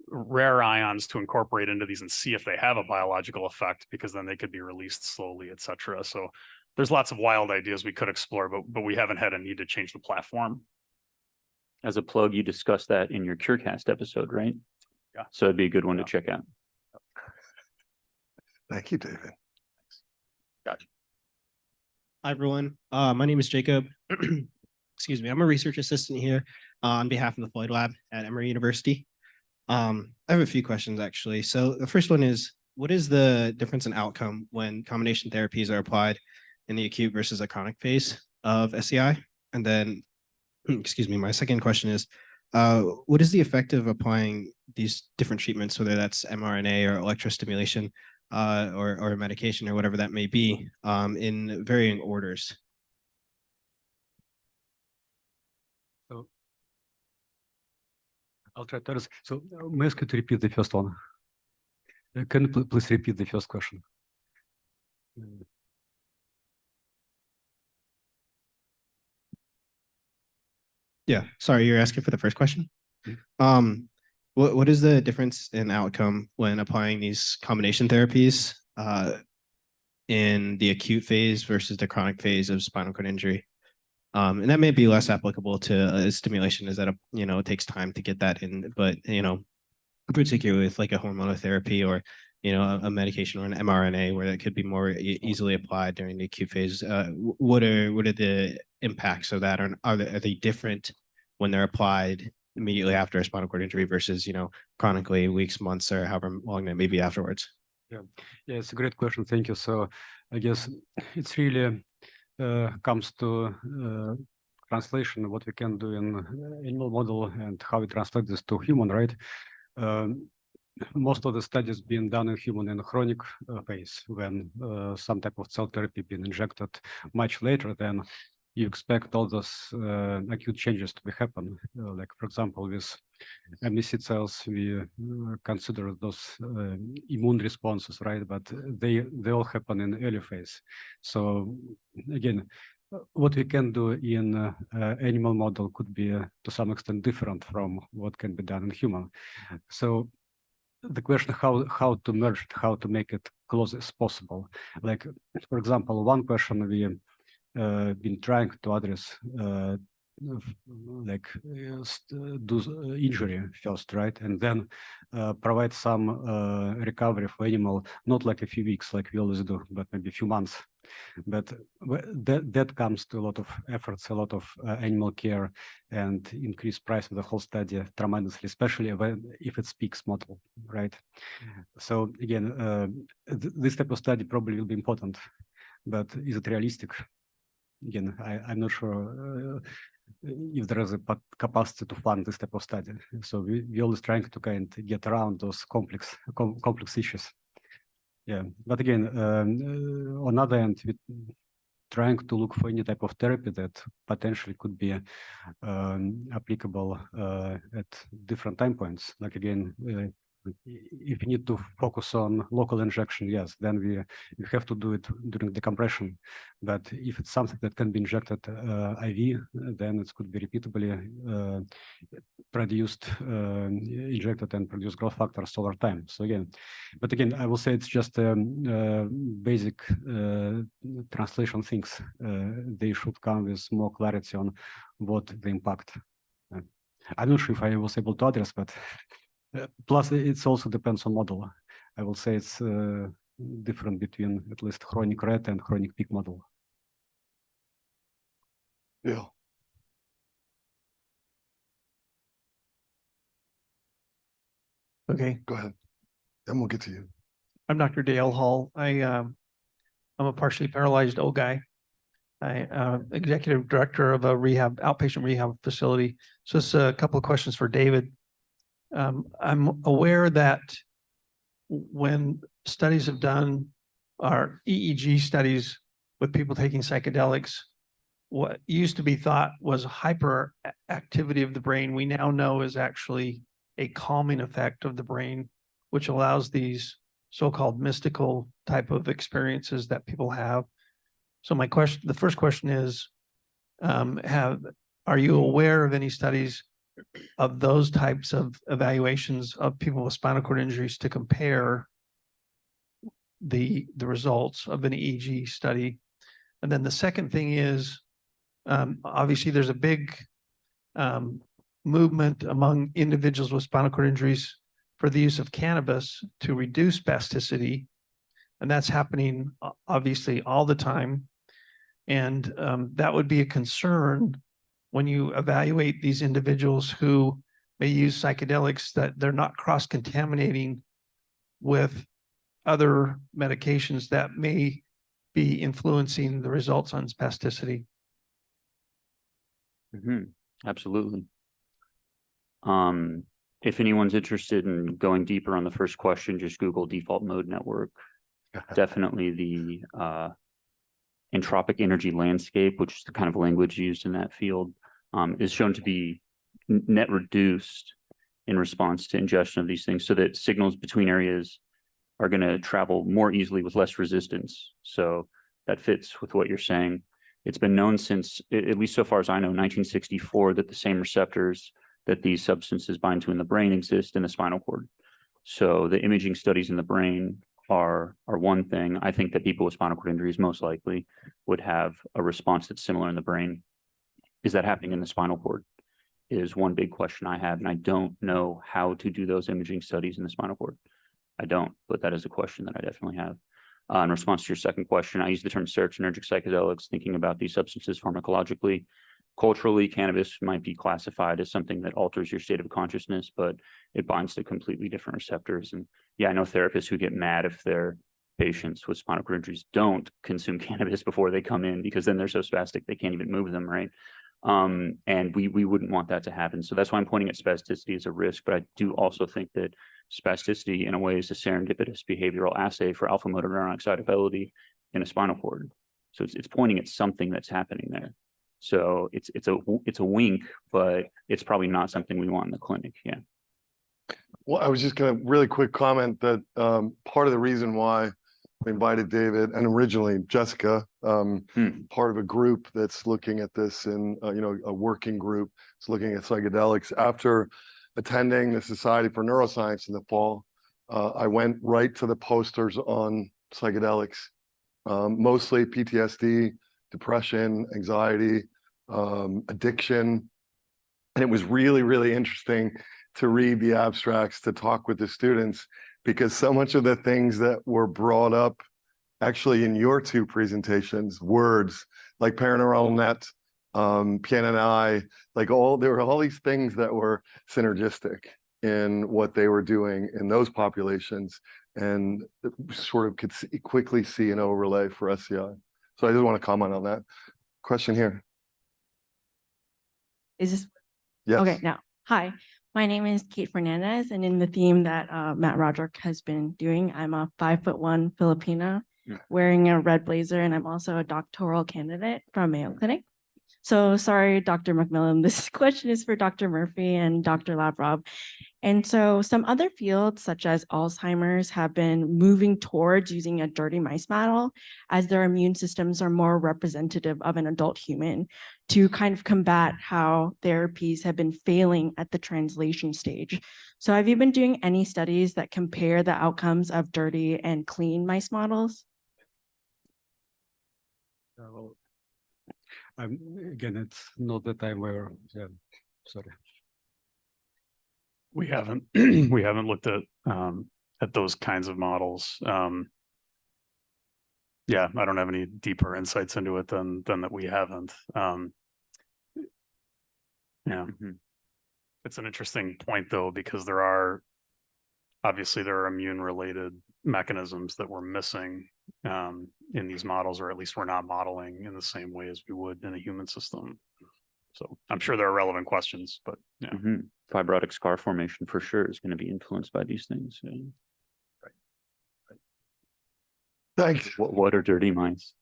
rare ions to incorporate into these and see if they have a biological effect, because then they could be released slowly, et cetera. So there's lots of wild ideas we could explore, but we haven't had a need to change the platform. As a plug, you discussed that in your CureCast episode, right? Yeah. So it'd be a good one to check out. Thank you, David. Gotcha. Hi, everyone. My name is Jacob. Excuse me. I'm a research assistant here on behalf of the Floyd Lab at Emory University. I have a few questions, actually. So the first one is, what is the difference in outcome when combination therapies are applied in the acute versus a chronic phase of SCI? And then, excuse me, my second question is, what is the effect of applying these different treatments, whether that's mRNA or electrostimulation or medication or whatever that may be, in varying orders? So I'll try to answer. So may I ask you to repeat the first one? Can you please repeat the first question? Yeah, sorry, you're asking for the first question? Mm-hmm. What is the difference in outcome when applying these combination therapies in the acute phase versus the chronic phase of spinal cord injury? And that may be less applicable to stimulation, is that it takes time to get that in, but particularly with like a hormonal therapy or a medication or an mRNA where that could be more easily applied during the acute phase. What are the impacts of that? Are they different when they're applied immediately after a spinal cord injury versus chronically weeks, months, or however long that may be afterwards? Yeah, it's a great question. Thank you. So I guess it's really comes to translation, what we can do in animal model and how we translate this to human, right? Most of the studies being done in human in a chronic phase, when some type of cell therapy being injected much later than you expect all those acute changes to be happen. Like, for example, with MSC cells, we consider those immune responses, right? But they all happen in early phase. So again, what we can do in animal model could be to some extent different from what can be done in human. So the question how to merge it, how to make it close as possible. Like, for example, one question we been trying to address, like do injury first, right? And then provide some recovery for animal, not like a few weeks like we always do, but maybe a few months. But that comes to a lot of efforts, a lot of animal care, and increased price of the whole study tremendously, especially if it speaks model, right? So again, this type of study probably will be important, but is it realistic? Again, I'm not sure if there is a capacity to fund this type of study. So we always trying to kind of get around those complex issues. Yeah, but again, on the other hand, we trying to look for any type of therapy that potentially could be applicable at different time points. Like again, if you need to focus on local injection, yes, then we have to do it during decompression. But if it's something that can be injected IV, then it could be repeatably produced, injected and produce growth factors over time. So again, but again, I will say it's just basic translation things. They should come with more clarity on what the impact. I'm not sure if I was able to address, but plus it also depends on model. I will say it's different between at least chronic rat and chronic pig model. Yeah. Okay. Go ahead. Then we'll get to you. I'm Dr. Dale Hall. I'm a partially paralyzed old guy. I'm executive director of a outpatient rehab facility. So it's a couple of questions for David. I'm aware that when studies have done our EEG studies with people taking psychedelics, what used to be thought was hyperactivity of the brain, we now know is actually a calming effect of the brain, which allows these so-called mystical type of experiences that people have. So the first question is, are you aware of any studies of those types of evaluations of people with spinal cord injuries to compare the results of an EEG study? And then the second thing is, obviously there's a big movement among individuals with spinal cord injuries for the use of cannabis to reduce spasticity. And that's happening obviously all the time. And that would be a concern when you evaluate these individuals who may use psychedelics, that they're not cross-contaminating with other medications that may be influencing the results on spasticity. Absolutely. If anyone's interested in going deeper on the first question, just Google default mode network. Definitely the entropic energy landscape, which is the kind of language used in that field, is shown to be net reduced in response to ingestion of these things, so that signals between areas are going to travel more easily with less resistance. So that fits with what you're saying. It's been known since, at least so far as I know, 1964, that the same receptors that these substances bind to in the brain exist in the spinal cord. So the imaging studies in the brain are one thing. I think that people with spinal cord injuries most likely would have a response that's similar in the brain. Is that happening in the spinal cord? Is one big question I have, and I don't know how to do those imaging studies in the spinal cord. I don't, but that is a question that I definitely have. In response to your second question, I use the term serotonergic psychedelics, thinking about these substances pharmacologically. Culturally, cannabis might be classified as something that alters your state of consciousness, but it binds to completely different receptors. And yeah, I know therapists who get mad if their patients with spinal cord injuries don't consume cannabis before they come in, because then they're so spastic they can't even move them, right? And we wouldn't want that to happen. So that's why I'm pointing at spasticity as a risk. But I do also think that spasticity in a way is a serendipitous behavioral assay for alpha motor neuron excitability in a spinal cord. So it's pointing at something that's happening there. So it's a wink, but it's probably not something we want in the clinic. Yeah. Well, I was just going to really quick comment that part of the reason why We invited David and originally Jessica, part of a group that's looking at this in, a working group. It's looking at psychedelics. After attending the Society for Neuroscience in the fall, I went right to the posters on psychedelics, mostly PTSD, depression, anxiety, addiction. And it was really, really interesting to read the abstracts, to talk with the students, because so much of the things that were brought up actually in your two presentations, words like paraneural net, PNNI, there were all these things that were synergistic in what they were doing in those populations, and sort of could quickly see an overlay for SCI. So I just want to comment on that. Question here. Is this? Yes. Okay, now, hi, my name is Kate Fernandez, and in the theme that Matt Roderick has been doing, I'm a 5'1" Filipina wearing a red blazer, and I'm also a doctoral candidate from Mayo Clinic. So sorry, Dr. McMillan, this question is for Dr. Murphy and Dr. Lavrov. And so some other fields such as Alzheimer's have been moving towards using a dirty mice model as their immune systems are more representative of an adult human to kind of combat how therapies have been failing at the translation stage. So have you been doing any studies that compare the outcomes of dirty and clean mice models? Again, it's not that I'm aware of. Yeah, sorry. We haven't we haven't looked at those kinds of models. Yeah, I don't have any deeper insights into it than that we haven't. Yeah, it's an interesting point though, because there are immune related mechanisms that we're missing in these models, or at least we're not modeling in the same way as we would in a human system. So I'm sure there are relevant questions, but yeah. Fibrotic scar formation for sure is going to be influenced by these things. Yeah. Right. Thanks. What are dirty mice?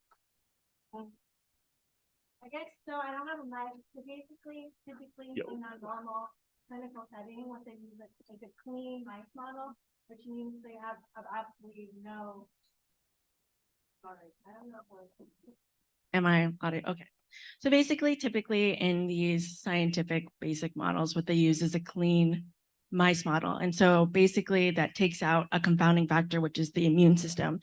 I guess so. I don't have a mic. So basically, typically in a normal clinical setting, what they use is a clean mice model, which means they have absolutely no. Sorry, I don't know if Am I audio? Okay. So basically, typically in these scientific basic models, what they use is a clean mice model. And so basically that takes out a confounding factor, which is the immune system.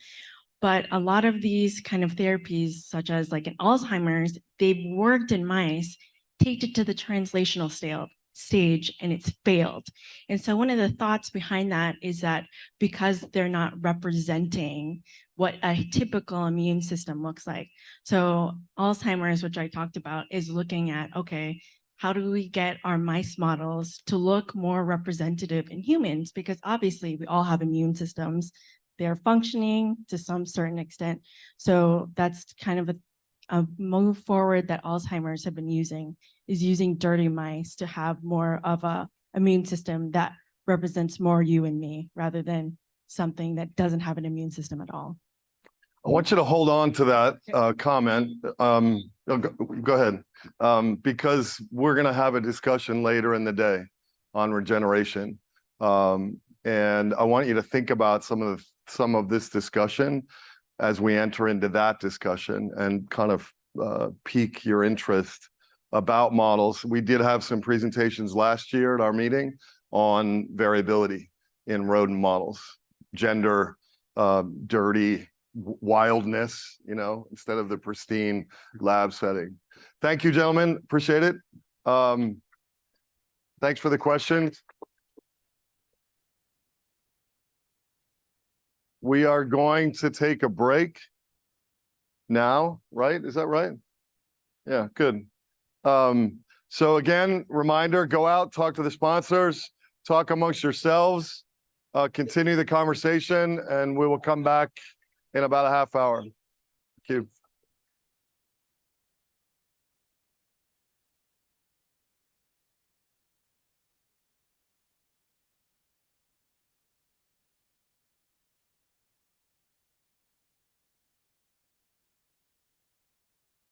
But a lot of these kind of therapies, such as like in Alzheimer's, they've worked in mice, take it to the translational stage, and it's failed. And so one of the thoughts behind that is that because they're not representing what a typical immune system looks like. So Alzheimer's, which I talked about, is looking at, okay, how do we get our mice models to look more representative in humans? Because obviously we all have immune systems. They're functioning to some certain extent. So that's kind of a move forward that Alzheimer's have been using, is using dirty mice to have more of a immune system that represents more you and me, rather than something that doesn't have an immune system at all. I want you to hold on to that comment. Go ahead, because we're going to have a discussion later in the day on regeneration. And I want you to think about some of this discussion as we enter into that discussion, and kind of pique your interest about models. We did have some presentations last year at our meeting on variability in rodent models, gender, dirty, wildness, instead of the pristine lab setting. Thank you, gentlemen. Appreciate it. Thanks for the questions. We are going to take a break now, right? Is that right? Yeah, good. So again, reminder, go out, talk to the sponsors, talk amongst yourselves, continue the conversation, and we will come back in about a half hour. Thank you.